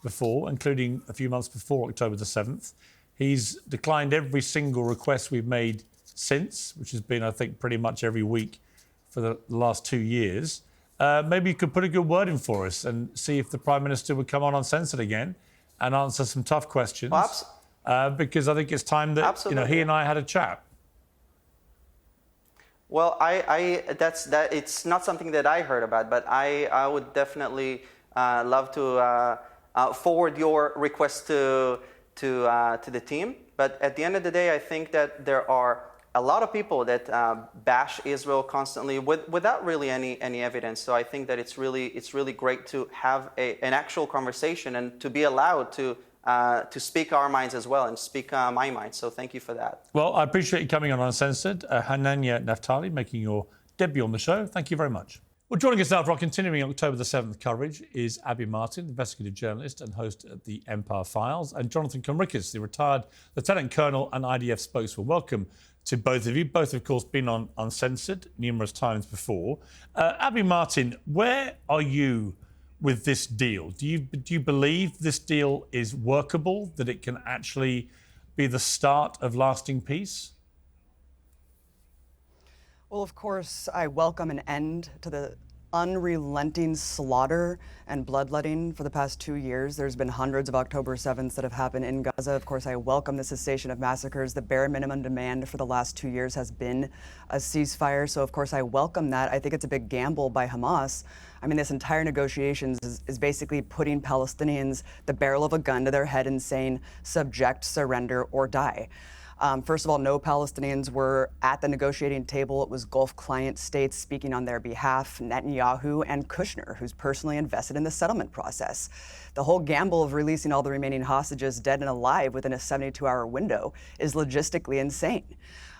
before, including a few months before October the 7th. He's declined every single request we've made since, which has been, I think, pretty much every week for the last 2 years. Maybe you could put a good word in for us and see if the Prime Minister would come on Uncensored again and answer some tough questions. Because I think it's time that he and I had a chat. Well, it's not something that I heard about, but I would definitely love to forward your request to the team. But at the end of the day, I think that there are a lot of people that bash Israel constantly without really any evidence. So I think that it's really great to have an actual conversation and to be allowed to speak our minds as well and speak my mind. So thank you for that. Well, I appreciate you coming on Uncensored. Hananya Naftali, making your debut on the show. Thank you very much. Well, joining us now for our continuing October the 7th coverage is Abi Martin, investigative journalist and host at the Empire Files, and Jonathan Conricus, the retired Lieutenant Colonel and IDF spokesman. Welcome to both of you. Both, of course, been on Uncensored numerous times before. Abi Martin, where are you with this deal? Do you believe this deal is workable, that it can actually be the start of lasting peace? Well, of course, I welcome an end to the unrelenting slaughter and bloodletting for the past 2 years. There's been hundreds of October 7ths that have happened in Gaza. Of course, I welcome the cessation of massacres. The bare minimum demand for the last 2 years has been a ceasefire. So, of course, I welcome that. I think it's a big gamble by Hamas. I mean, this entire negotiations is basically putting Palestinians the barrel of a gun to their head and saying, subject, surrender, or die. First of all, no Palestinians were at the negotiating table. It was Gulf client states speaking on their behalf, Netanyahu and Kushner, who's personally invested in the settlement process. The whole gamble of releasing all the remaining hostages dead and alive within a 72-hour window is logistically insane.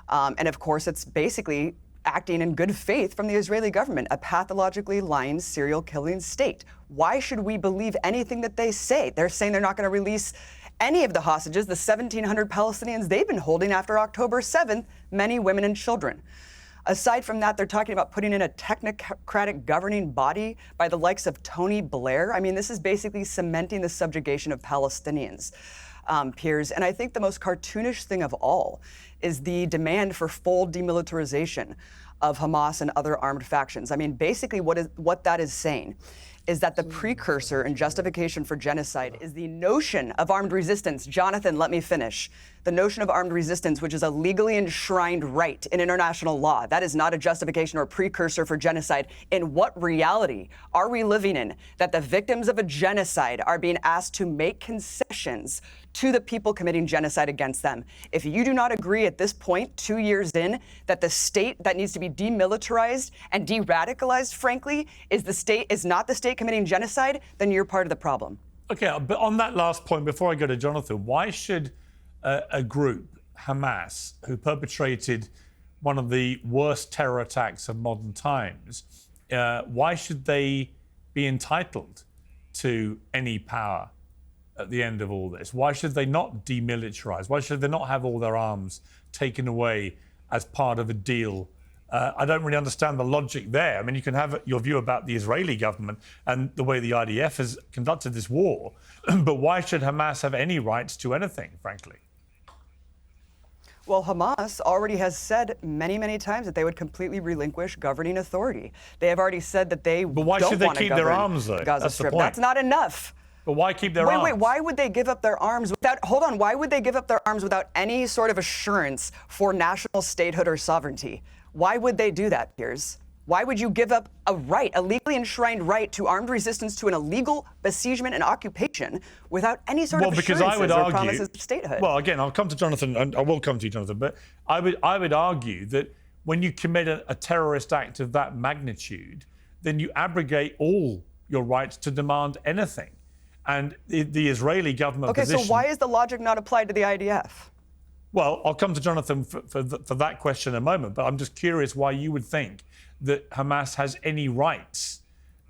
And of course, it's basically acting in good faith from the Israeli government, a pathologically lying, serial-killing state. Why should we believe anything that they say? They're saying they're not going to release any of the hostages, the 1,700 Palestinians they've been holding after October 7th, many women and children. Aside from that, they're talking about putting in a technocratic governing body by the likes of Tony Blair. I mean, this is basically cementing the subjugation of Palestinians, Piers. And I think the most cartoonish thing of all is the demand for full demilitarization of Hamas and other armed factions. I mean, basically what that is saying is that the precursor and justification for genocide is the notion of armed resistance. Jonathan, let me finish. The notion of armed resistance, which is a legally enshrined right in international law. That is not a justification or precursor for genocide. In what reality are we living in that the victims of a genocide are being asked to make concessions to the people committing genocide against them? If you do not agree at this point, 2 years in, that the state that needs to be demilitarized and de-radicalized, frankly, is not the state committing genocide, then you're part of the problem. Okay, but on that last point, before I go to Jonathan, why should a group, Hamas, who perpetrated one of the worst terror attacks of modern times, why should they be entitled to any power at the end of all this? Why should they not demilitarize? Why should they not have all their arms taken away as part of a deal? I don't really understand the logic there. I mean, you can have your view about the Israeli government and the way the IDF has conducted this war, but why should Hamas have any rights to anything, frankly? Well, Hamas already has said many, many times that they would completely relinquish governing authority. They have already said that they But why should they keep their arms, though? Gaza That's Strip. the point. That's not enough. But why keep their arms? Wait, why would they give up their arms without, hold on, why would they give up their arms without any sort of assurance for national statehood or sovereignty? Why would they do that, Piers? Why would you give up a right, a legally enshrined right to armed resistance to an illegal besiegement and occupation without any sort of assurances or promises of statehood? Well, again, I'll come to Jonathan, and I will come to you, Jonathan, but I would argue that when you commit a terrorist act of that magnitude, then you abrogate all your rights to demand anything. And the Israeli government position... Okay, so why is the logic not applied to the IDF? Well, I'll come to Jonathan for that question in a moment, but I'm just curious why you would think that Hamas has any rights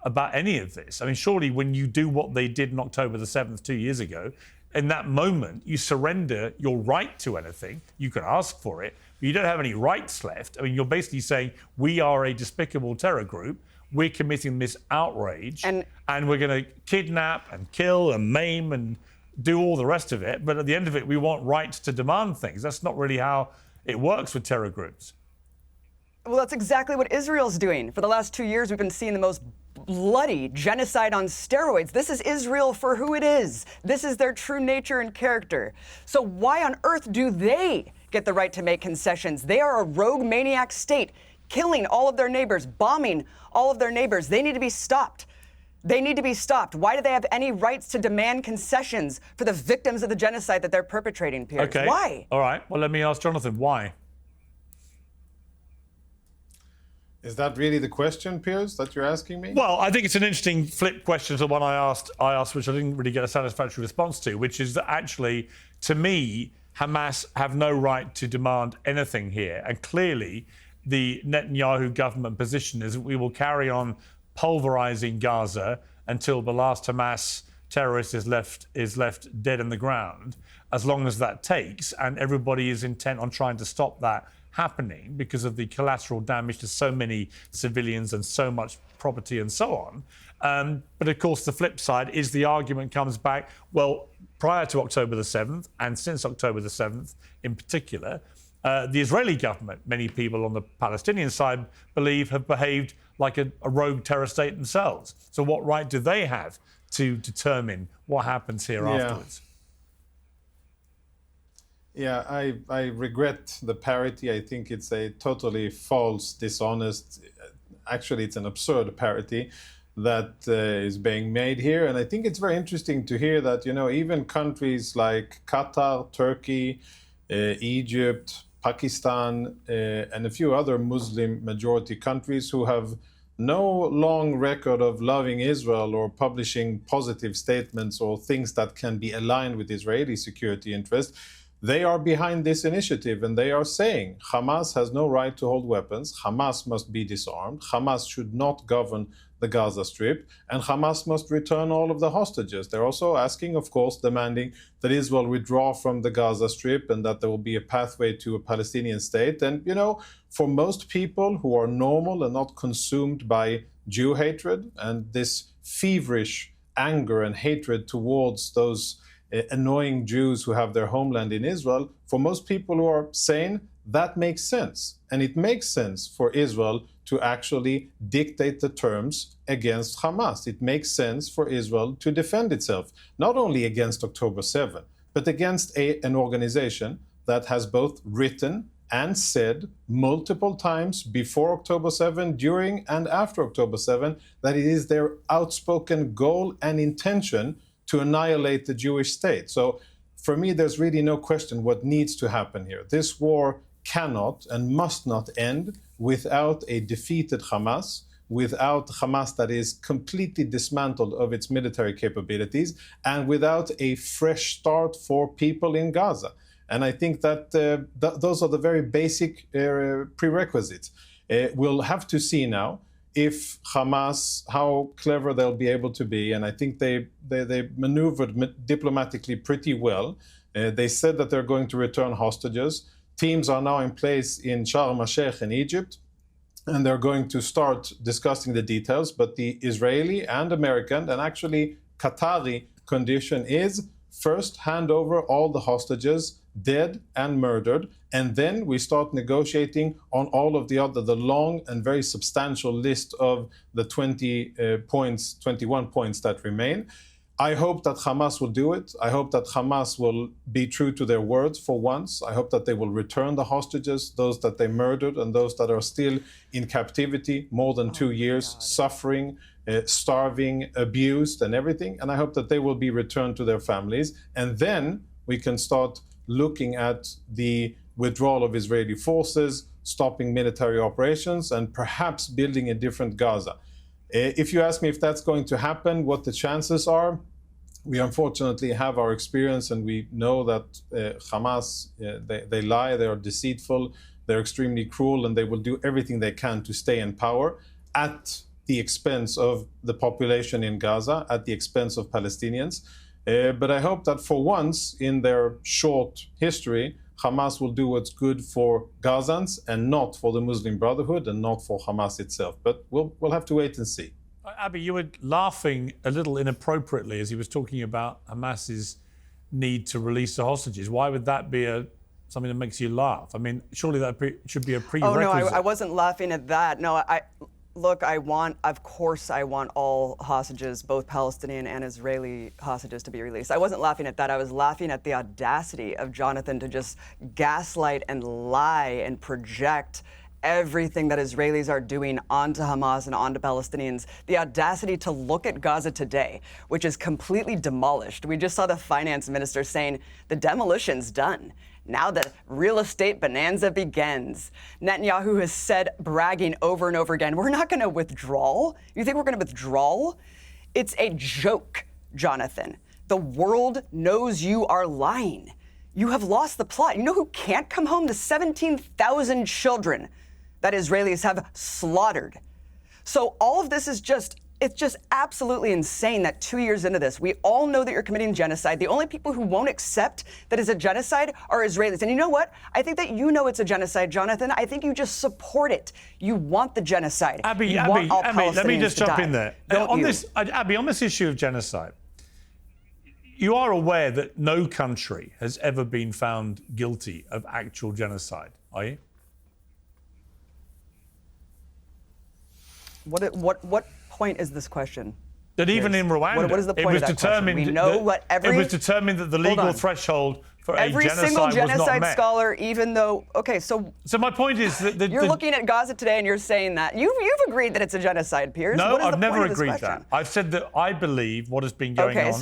about any of this. I mean, surely when you do what they did on October the 7th 2 years ago, in that moment, you surrender your right to anything. You can ask for it, but you don't have any rights left. I mean, you're basically saying, we are a despicable terror group. We're committing this outrage, and we're going to kidnap and kill and maim and do all the rest of it. But at the end of it, we want rights to demand things. That's not really how it works with terror groups. Well, that's exactly what Israel's doing. For the last 2 years, we've been seeing the most bloody genocide on steroids. This is Israel for who it is. This is their true nature and character. So why on earth do they get the right to make concessions? They are a rogue maniac state, killing all of their neighbors, bombing all of their neighbors. They need to be stopped. They need to be stopped. Why do they have any rights to demand concessions for the victims of the genocide that they're perpetrating, Piers? Okay. Why? All right. Well, let me ask Jonathan, why? Is that really the question, Piers, that you're asking me? Well, I think it's an interesting flip question to the one I asked, which I didn't really get a satisfactory response to, which is that actually, to me, Hamas have no right to demand anything here. And clearly, the Netanyahu government position is that we will carry on pulverizing Gaza until the last Hamas terrorist is left dead in the ground, as long as that takes. And everybody is intent on trying to stop that happening because of the collateral damage to so many civilians and so much property and so on. But of course, the flip side is the argument comes back, well, prior to October the 7th, and since October the 7th in particular, the Israeli government, many people on the Palestinian side believe, have behaved like a rogue terror state themselves. So what right do they have to determine what happens here afterwards? Yeah, I regret the parity. I think it's a totally false, dishonest, actually it's an absurd parity that is being made here. And I think it's very interesting to hear that, you know, even countries like Qatar, Turkey, Egypt, Pakistan, and a few other Muslim majority countries who have no long record of loving Israel or publishing positive statements or things that can be aligned with Israeli security interests, they are behind this initiative, and they are saying Hamas has no right to hold weapons, Hamas must be disarmed, Hamas should not govern the Gaza Strip, and Hamas must return all of the hostages. They're also asking, of course, demanding that Israel withdraw from the Gaza Strip and that there will be a pathway to a Palestinian state. And, you know, for most people who are normal and not consumed by Jew hatred and this feverish anger and hatred towards those annoying Jews who have their homeland in Israel, for most people who are sane, that makes sense. And it makes sense for Israel to actually dictate the terms against Hamas. It makes sense for Israel to defend itself, not only against October 7, but against an organization that has both written and said multiple times before October 7, during and after October 7, that it is their outspoken goal and intention to annihilate the Jewish state. So for me, there's really no question what needs to happen here. This war cannot and must not end without a defeated Hamas, without Hamas that is completely dismantled of its military capabilities, and without a fresh start for people in Gaza. And I think that those are the very basic prerequisites. We'll have to see now if Hamas, how clever they'll be able to be. And I think they maneuvered diplomatically pretty well. They said that they're going to return hostages. Teams are now in place in Sharm el-Sheikh in Egypt, and they're going to start discussing the details. But the Israeli and American, and actually Qatari condition is first hand over all the hostages, dead and murdered, and then we start negotiating on all of the long and very substantial list of the 21 points that remain. I hope that Hamas will do it. I hope that Hamas will be true to their words for once. I hope that they will return the hostages, those that they murdered and those that are still in captivity more than 2 years, suffering, starving, abused and everything. And I hope that they will be returned to their families. And then we can start looking at the withdrawal of Israeli forces, stopping military operations, and perhaps building a different Gaza. If you ask me if that's going to happen, what the chances are, we unfortunately have our experience, and we know that Hamas, they lie, they are deceitful, they're extremely cruel, and they will do everything they can to stay in power at the expense of the population in Gaza, at the expense of Palestinians. But I hope that for once in their short history, Hamas will do what's good for Gazans and not for the Muslim Brotherhood and not for Hamas itself. But we'll have to wait and see. Abby, you were laughing a little inappropriately as he was talking about Hamas's need to release the hostages. Why would that be something that makes you laugh? I mean, surely that should be a prerequisite. Oh, no, I wasn't laughing at that. No, Look, of course I want all hostages, both Palestinian and Israeli hostages, to be released. I wasn't laughing at that. I was laughing at the audacity of Jonathan to just gaslight and lie and project everything that Israelis are doing onto Hamas and onto Palestinians. The audacity to look at Gaza today, which is completely demolished. We just saw the finance minister saying the demolition's done. Now the real estate bonanza begins. Netanyahu has said, bragging over and over again, we're not going to withdraw. You think we're going to withdraw? It's a joke, Jonathan. The world knows you are lying. You have lost the plot. You know who can't come home? The 17,000 children that Israelis have slaughtered. So all of this is it's just absolutely insane that 2 years into this, we all know that you're committing genocide. The only people who won't accept that it's a genocide are Israelis. And you know what? I think that you know it's a genocide, Jonathan. I think you just support it. You want the genocide. Abby, let me just jump in there. Abby, on this issue of genocide, you are aware that no country has ever been found guilty of actual genocide, are you? What point is this question? That even in Rwanda, what is the point of that question? We know it was determined that the legal threshold for a genocide was not met. Every single genocide scholar, even though, so my point is that you're looking at Gaza today and you're saying that you've agreed that it's a genocide, Piers. No, I've never agreed that. I've said that I believe what has been going on.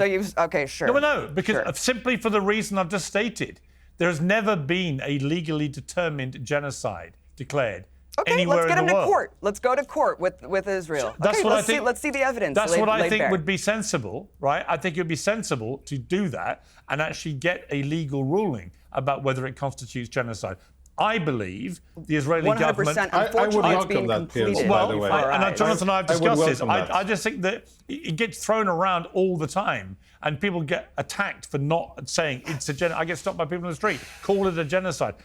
Sure. No, because simply for the reason I've just stated, there has never been a legally determined genocide declared. Okay, let's get him to court. Let's go to court with Israel. That's what I think. Let's see the evidence. That's what I think would be sensible, right? I think it would be sensible to do that and actually get a legal ruling about whether it constitutes genocide. I believe the Israeli government. 100%. I would welcome that, Piers, by the way. Jonathan and I have discussed this. I just think that it gets thrown around all the time, and people get attacked for not saying it's a genocide. I get stopped by people in the street, call it a genocide.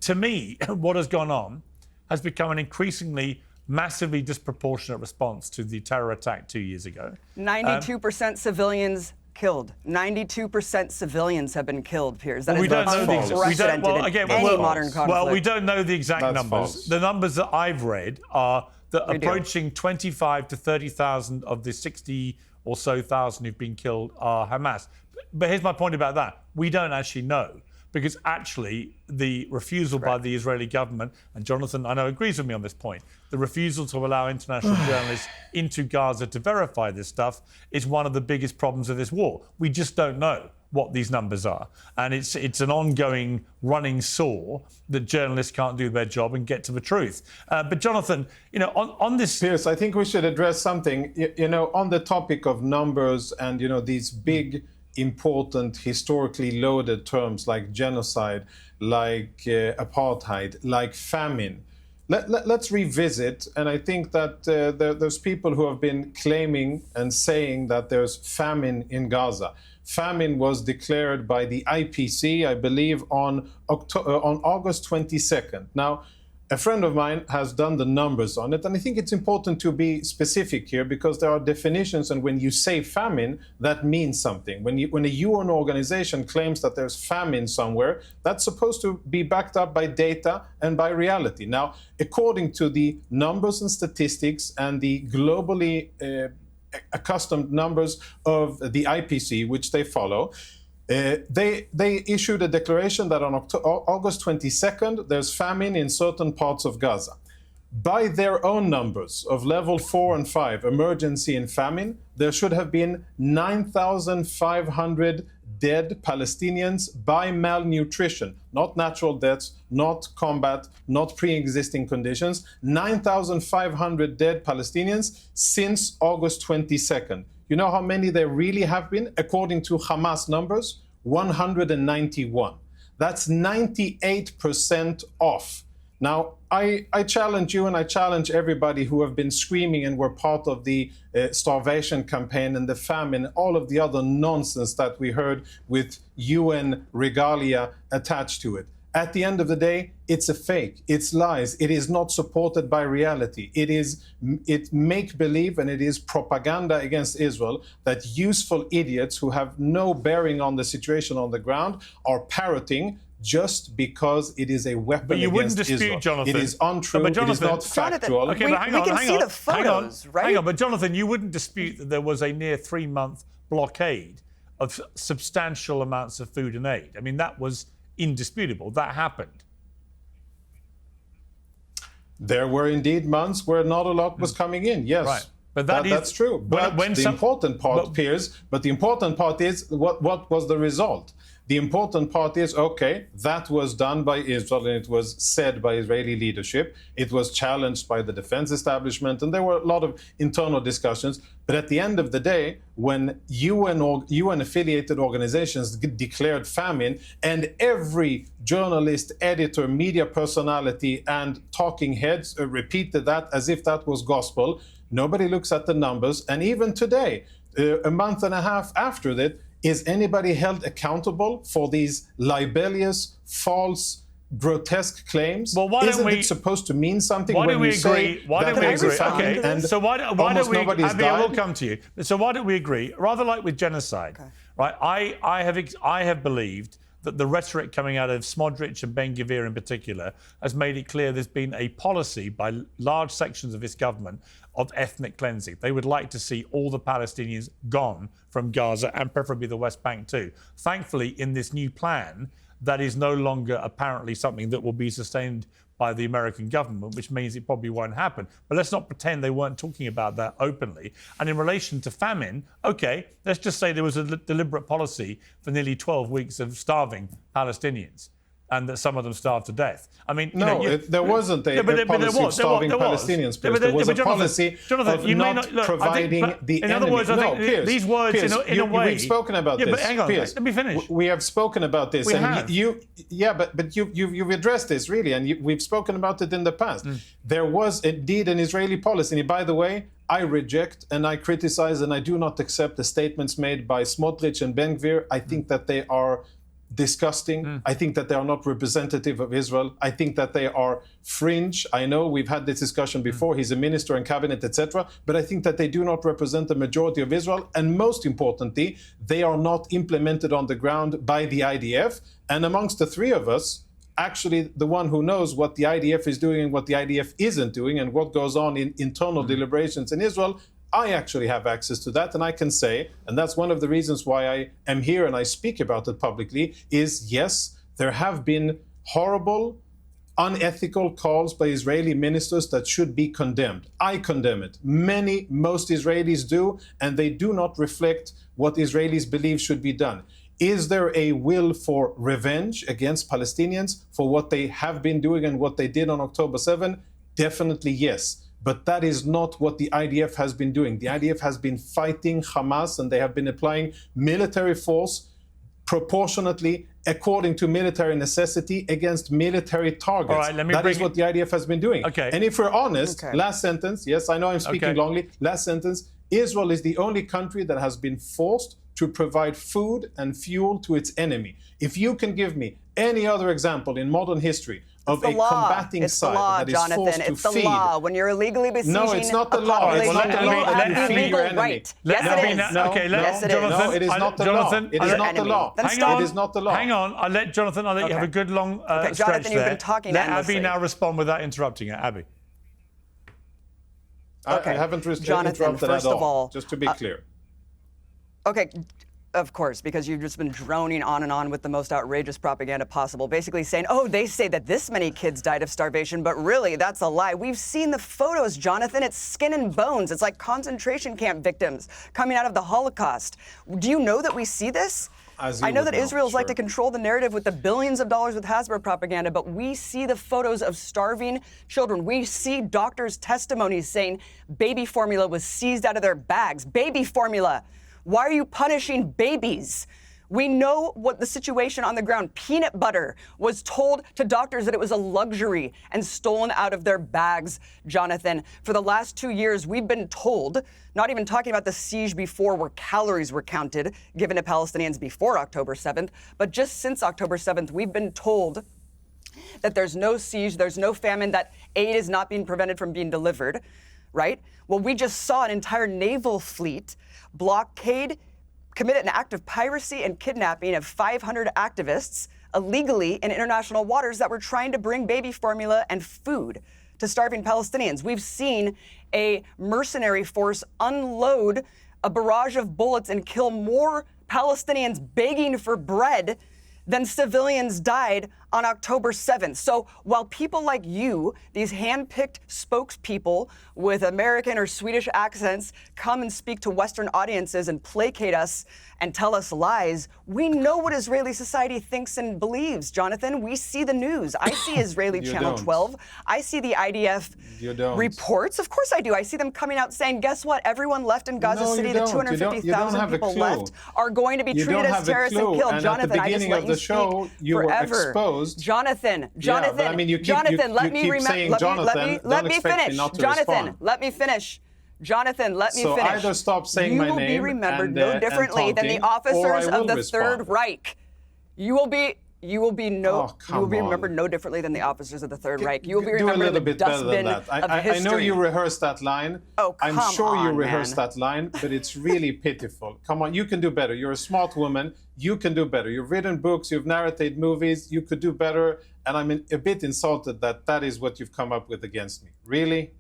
To me, what has gone on has become an increasingly massively disproportionate response to the terror attack 2 years ago. 92% civilians killed. 92% civilians have been killed, Piers. That is unprecedented in any modern conflict. Well, we don't know the exact numbers. False. The numbers that I've read are that approaching 25 to 30,000 of the 60 or so thousand who've been killed are Hamas. But here's my point about that. We don't actually know. Because actually, the refusal by the Israeli government, and Jonathan, I know, agrees with me on this point, the refusal to allow international journalists into Gaza to verify this stuff is one of the biggest problems of this war. We just don't know what these numbers are. And it's an ongoing running sore that journalists can't do their job and get to the truth. But Jonathan, on this... Piers, I think we should address something, on the topic of numbers and, these big, important, historically loaded terms like genocide, like apartheid, like famine. Let's revisit, and I think that there's people who have been claiming and saying that there's famine in Gaza. Famine was declared by the IPC, I believe, on August 22nd. Now, a friend of mine has done the numbers on it, and I think it's important to be specific here because there are definitions, and when you say famine, that means something. When a UN organization claims that there's famine somewhere, that's supposed to be backed up by data and by reality. Now, according to the numbers and statistics and the globally accustomed numbers of the IPC, which they follow, they issued a declaration that on August 22nd, there's famine in certain parts of Gaza. By their own numbers of level 4 and 5, emergency and famine, there should have been 9,500 dead Palestinians by malnutrition, not natural deaths, not combat, not pre-existing conditions, 9,500 dead Palestinians since August 22nd. You know how many there really have been? According to Hamas numbers, 191. That's 98% off. Now, I challenge you and I challenge everybody who have been screaming and were part of the starvation campaign and the famine, all of the other nonsense that we heard with UN regalia attached to it. At the end of the day, it's a fake. It's lies. It is not supported by reality. It's make-believe, and it is propaganda against Israel that useful idiots who have no bearing on the situation on the ground are parroting just because it is a weapon But you wouldn't against dispute, Israel. Jonathan. It is untrue. But Jonathan, it is not factual. Okay, we but hang we on, can hang see on, the photos, right? Hang on, but Jonathan, you wouldn't dispute that there was a near 3-month blockade of substantial amounts of food and aid. I mean, that was indisputable. That happened. There were indeed months where not a lot was coming in, yes. Right. But that's true. But the important part, Piers, but the important part is what was the result? The important part is, okay, that was done by Israel and it was said by Israeli leadership. It was challenged by the defense establishment and there were a lot of internal discussions. But at the end of the day, when UN-affiliated organizations declared famine and every journalist, editor, media personality and talking heads repeated that as if that was gospel, nobody looks at the numbers. And even today, a month and a half after that, is anybody held accountable for these libelous, false, grotesque claims? Well, why Isn't don't we, it supposed to mean something why when don't we you say agree? Why that don't we there agree? is a famine Okay, and so why don't we, nobody's Abby, I will died? come to you. So why don't we agree? Rather like with genocide, right? I have believed that the rhetoric coming out of Smodrich and Ben Gvir in particular has made it clear there's been a policy by large sections of this government of ethnic cleansing. They would like to see all the Palestinians gone from Gaza and preferably the West Bank too. Thankfully, in this new plan, that is no longer apparently something that will be sustained by the American government, which means it probably won't happen. But let's not pretend they weren't talking about that openly. And in relation to famine, okay, let's just say there was a deliberate policy for nearly 12 weeks of starving Palestinians, and that some of them starved to death. I mean, there wasn't a policy of starving Palestinians. There was a policy of not providing the in other words, I think Piers, these words, Piers, in a way... We've spoken about this. But hang on, Piers, let me finish. We have spoken about this. We have. But you've addressed this, really, and we've spoken about it in the past. There was indeed an Israeli policy. And by the way, I reject and I criticize and I do not accept the statements made by Smotrich and Ben Gvir. I think that they are disgusting. I think that they are not representative of Israel. I think that they are fringe. I know we've had this discussion before. He's a minister in cabinet, etc. But I think that they do not represent the majority of Israel. And most importantly, they are not implemented on the ground by the IDF. And amongst the three of us, actually the one who knows what the IDF is doing and what the IDF isn't doing and what goes on in internal deliberations in Israel, I actually have access to that, and I can say, and that's one of the reasons why I am here and I speak about it publicly, is yes, there have been horrible, unethical calls by Israeli ministers that should be condemned. I condemn it. Most Israelis do, and they do not reflect what Israelis believe should be done. Is there a will for revenge against Palestinians for what they have been doing and what they did on October 7? Definitely yes. But that is not what the IDF has been doing. The IDF has been fighting Hamas and they have been applying military force proportionately according to military necessity against military targets. All right, that is what the IDF has been doing. Okay. And if we're honest, last sentence, yes, I know I'm speaking longly, last sentence, Israel is the only country that has been forced to provide food and fuel to its enemy. If you can give me any other example in modern history of a combating side that is forced to feed. It's the law. When you're illegally besieging no, it's not the law. It's not the law that you feed your enemy. Right. Yes, it is. Yes, it is. No, it is not the law. It is not the law. It is not the law. Hang on. I'll let you have a good long stretch Jonathan, there. you've been talking Let endlessly. Abby now respond without interrupting her. Abby. I haven't Jonathan, interrupted first at of all, just to be clear. Okay. Of course, because you've just been droning on and on with the most outrageous propaganda possible, basically saying, oh, they say that this many kids died of starvation, but really, that's a lie. We've seen the photos, Jonathan. It's skin and bones. It's like concentration camp victims coming out of the Holocaust. Do you know that we see this? I know that Israel's like to control the narrative with the billions of dollars with Hasbro propaganda, but we see the photos of starving children. We see doctors' testimonies saying baby formula was seized out of their bags. Baby formula. Why are you punishing babies? We know what the situation on the ground. Peanut butter was told to doctors that it was a luxury and stolen out of their bags, Jonathan. For the last 2 years, we've been told, not even talking about the siege before where calories were counted, given to Palestinians before October 7th, but just since October 7th, we've been told that there's no siege, there's no famine, that aid is not being prevented from being delivered, right? Well, we just saw an entire naval fleet committed an act of piracy and kidnapping of 500 activists illegally in international waters that were trying to bring baby formula and food to starving Palestinians. We've seen a mercenary force unload a barrage of bullets and kill more Palestinians begging for bread than civilians died on October 7th. So while people like you, these hand-picked spokespeople with American or Swedish accents, come and speak to Western audiences and placate us and tell us lies, we know what Israeli society thinks and believes, Jonathan. We see the news. I see Israeli Channel 12. I see the IDF reports. Of course I do. I see them coming out saying, guess what? Everyone left in Gaza City, the 250,000 people left, are going to be treated as terrorists and killed. And Jonathan, at the beginning of the show, you were exposed. Jonathan, Yeah, but I mean, you keep saying Jonathan. let me finish. Jonathan, let me finish. So either stop saying my name You will be remembered no differently than the taunting, officers or I of the will Third respond. Reich. You will be remembered no differently than the officers of the Third Reich. You will be Do a remembered little in the bit better than dustbin that. of history. I know you rehearsed that line. Oh, I'm come sure you on, rehearsed man. that line, but it's really pitiful. Come on, you can do better. You're a smart woman. You can do better. You've written books. You've narrated movies. You could do better. And I'm a bit insulted that that is what you've come up with against me. Really?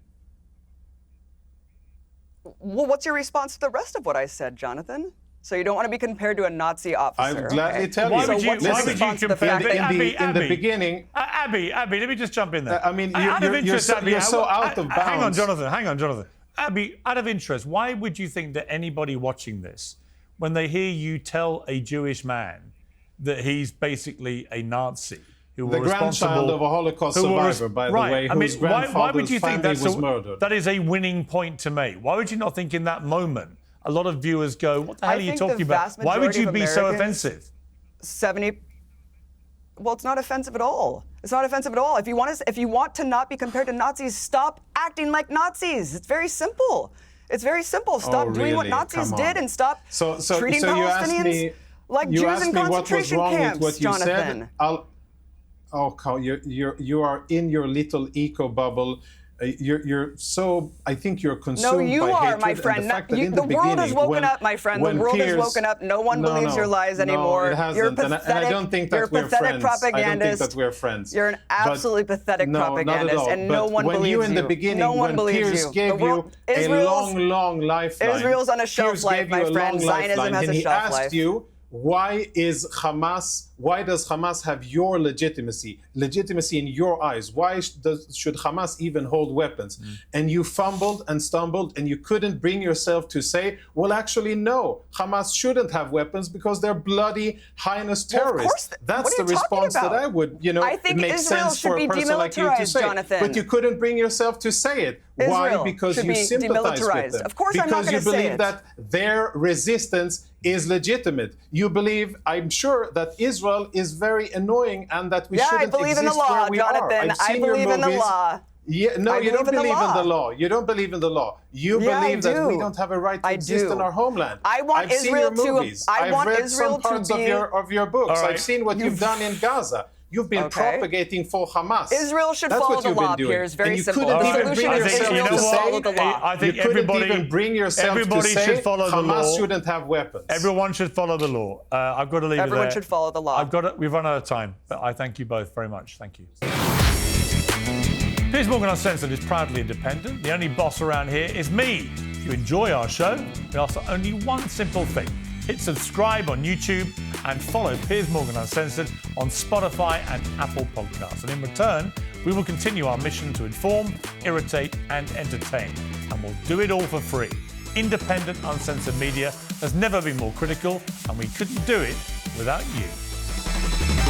Well, what's your response to the rest of what I said, Jonathan? So you don't want to be compared to a Nazi officer. I'll gladly tell Why you. would you, what's your why would you response to the compare? fact that in the beginning, Abby, let me just jump in there. I mean, Out of you're interest, so- Abby, you're so out of Hang on, bounds. Jonathan. Abby, out of interest, why would you think that anybody watching this, when they hear you tell a Jewish man that he's basically a Nazi, who the were grandchild of a Holocaust survivor, by the way, whose grandfather's family was murdered. that is a winning point to make? Why would you not think in that moment, a lot of viewers go, what the hell are you talking about? Why would you be so offensive? 70. Well, it's not offensive at all. It's not offensive at all. If you want to not be compared to Nazis, stop acting like Nazis. It's very simple. It's very simple. Stop doing what really? Nazis Come did on. and stop treating you asked Palestinians me, like you Jews asked in me what was concentration wrong camps, with what you Jonathan. said. You are in your little eco bubble. You're so. I think you're consumed No, by you are, hatred my and friend. the fact that in the world has beginning, woken up, my friend. The world has woken up. No one believes your lies anymore. No, it hasn't. You're And pathetic. I don't think that You're we're pathetic friends. I don't think propagandist. that we're friends. You're an absolutely pathetic No, not at propagandist, all. and But no one when believes you in the you. beginning, No one when believes Piers you. gave you a long lifeline. Israel's on a shelf Piers life, gave you my a friend. long Zionism lifeline, has and a he shelf asked life. you, why does Hamas have your legitimacy in your eyes? Why should Hamas even hold weapons? And you fumbled and stumbled, and you couldn't bring yourself to say, well, actually, no, Hamas shouldn't have weapons because they're bloody highness terrorists. That's the response that I would, I think it makes Israel sense should for be a person like you to demilitarized, say. Jonathan. But you couldn't bring yourself to say it. Why? Israel Because should you be sympathize with demilitarized. them. Of course I'm not because you gonna say believe it. that their resistance is legitimate. You believe, I'm sure, that Israel is very annoying and that we shouldn't I believe in the exist law, where we Jonathan. Are. I've seen I your believe in the movies. law. Yeah, no, you don't believe in the law. You don't believe in the law. You believe that we don't have a right to exist in our homeland. I want I've seen Israel your movies. I've read some parts of your books. All right. I've seen what you've done in Gaza. You've been propagating for Hamas. Israel should That's follow what the you've law, been doing. Piers. Very and you simple. couldn't The even solution bring is yourself Israel to to say, follow the law. I think you couldn't everybody even bring yourself everybody to say should follow the Hamas law. shouldn't have weapons. Everyone should follow the law. I've got to leave it there. Everyone should follow the law. We've run out of time, but I thank you both very much. Thank you. Piers Morgan Uncensored is proudly independent. The only boss around here is me. If you enjoy our show, we ask for only one simple thing. Hit subscribe on YouTube and follow Piers Morgan Uncensored on Spotify and Apple Podcasts. And in return, we will continue our mission to inform, irritate and entertain. And we'll do it all for free. Independent, uncensored media has never been more critical, and we couldn't do it without you.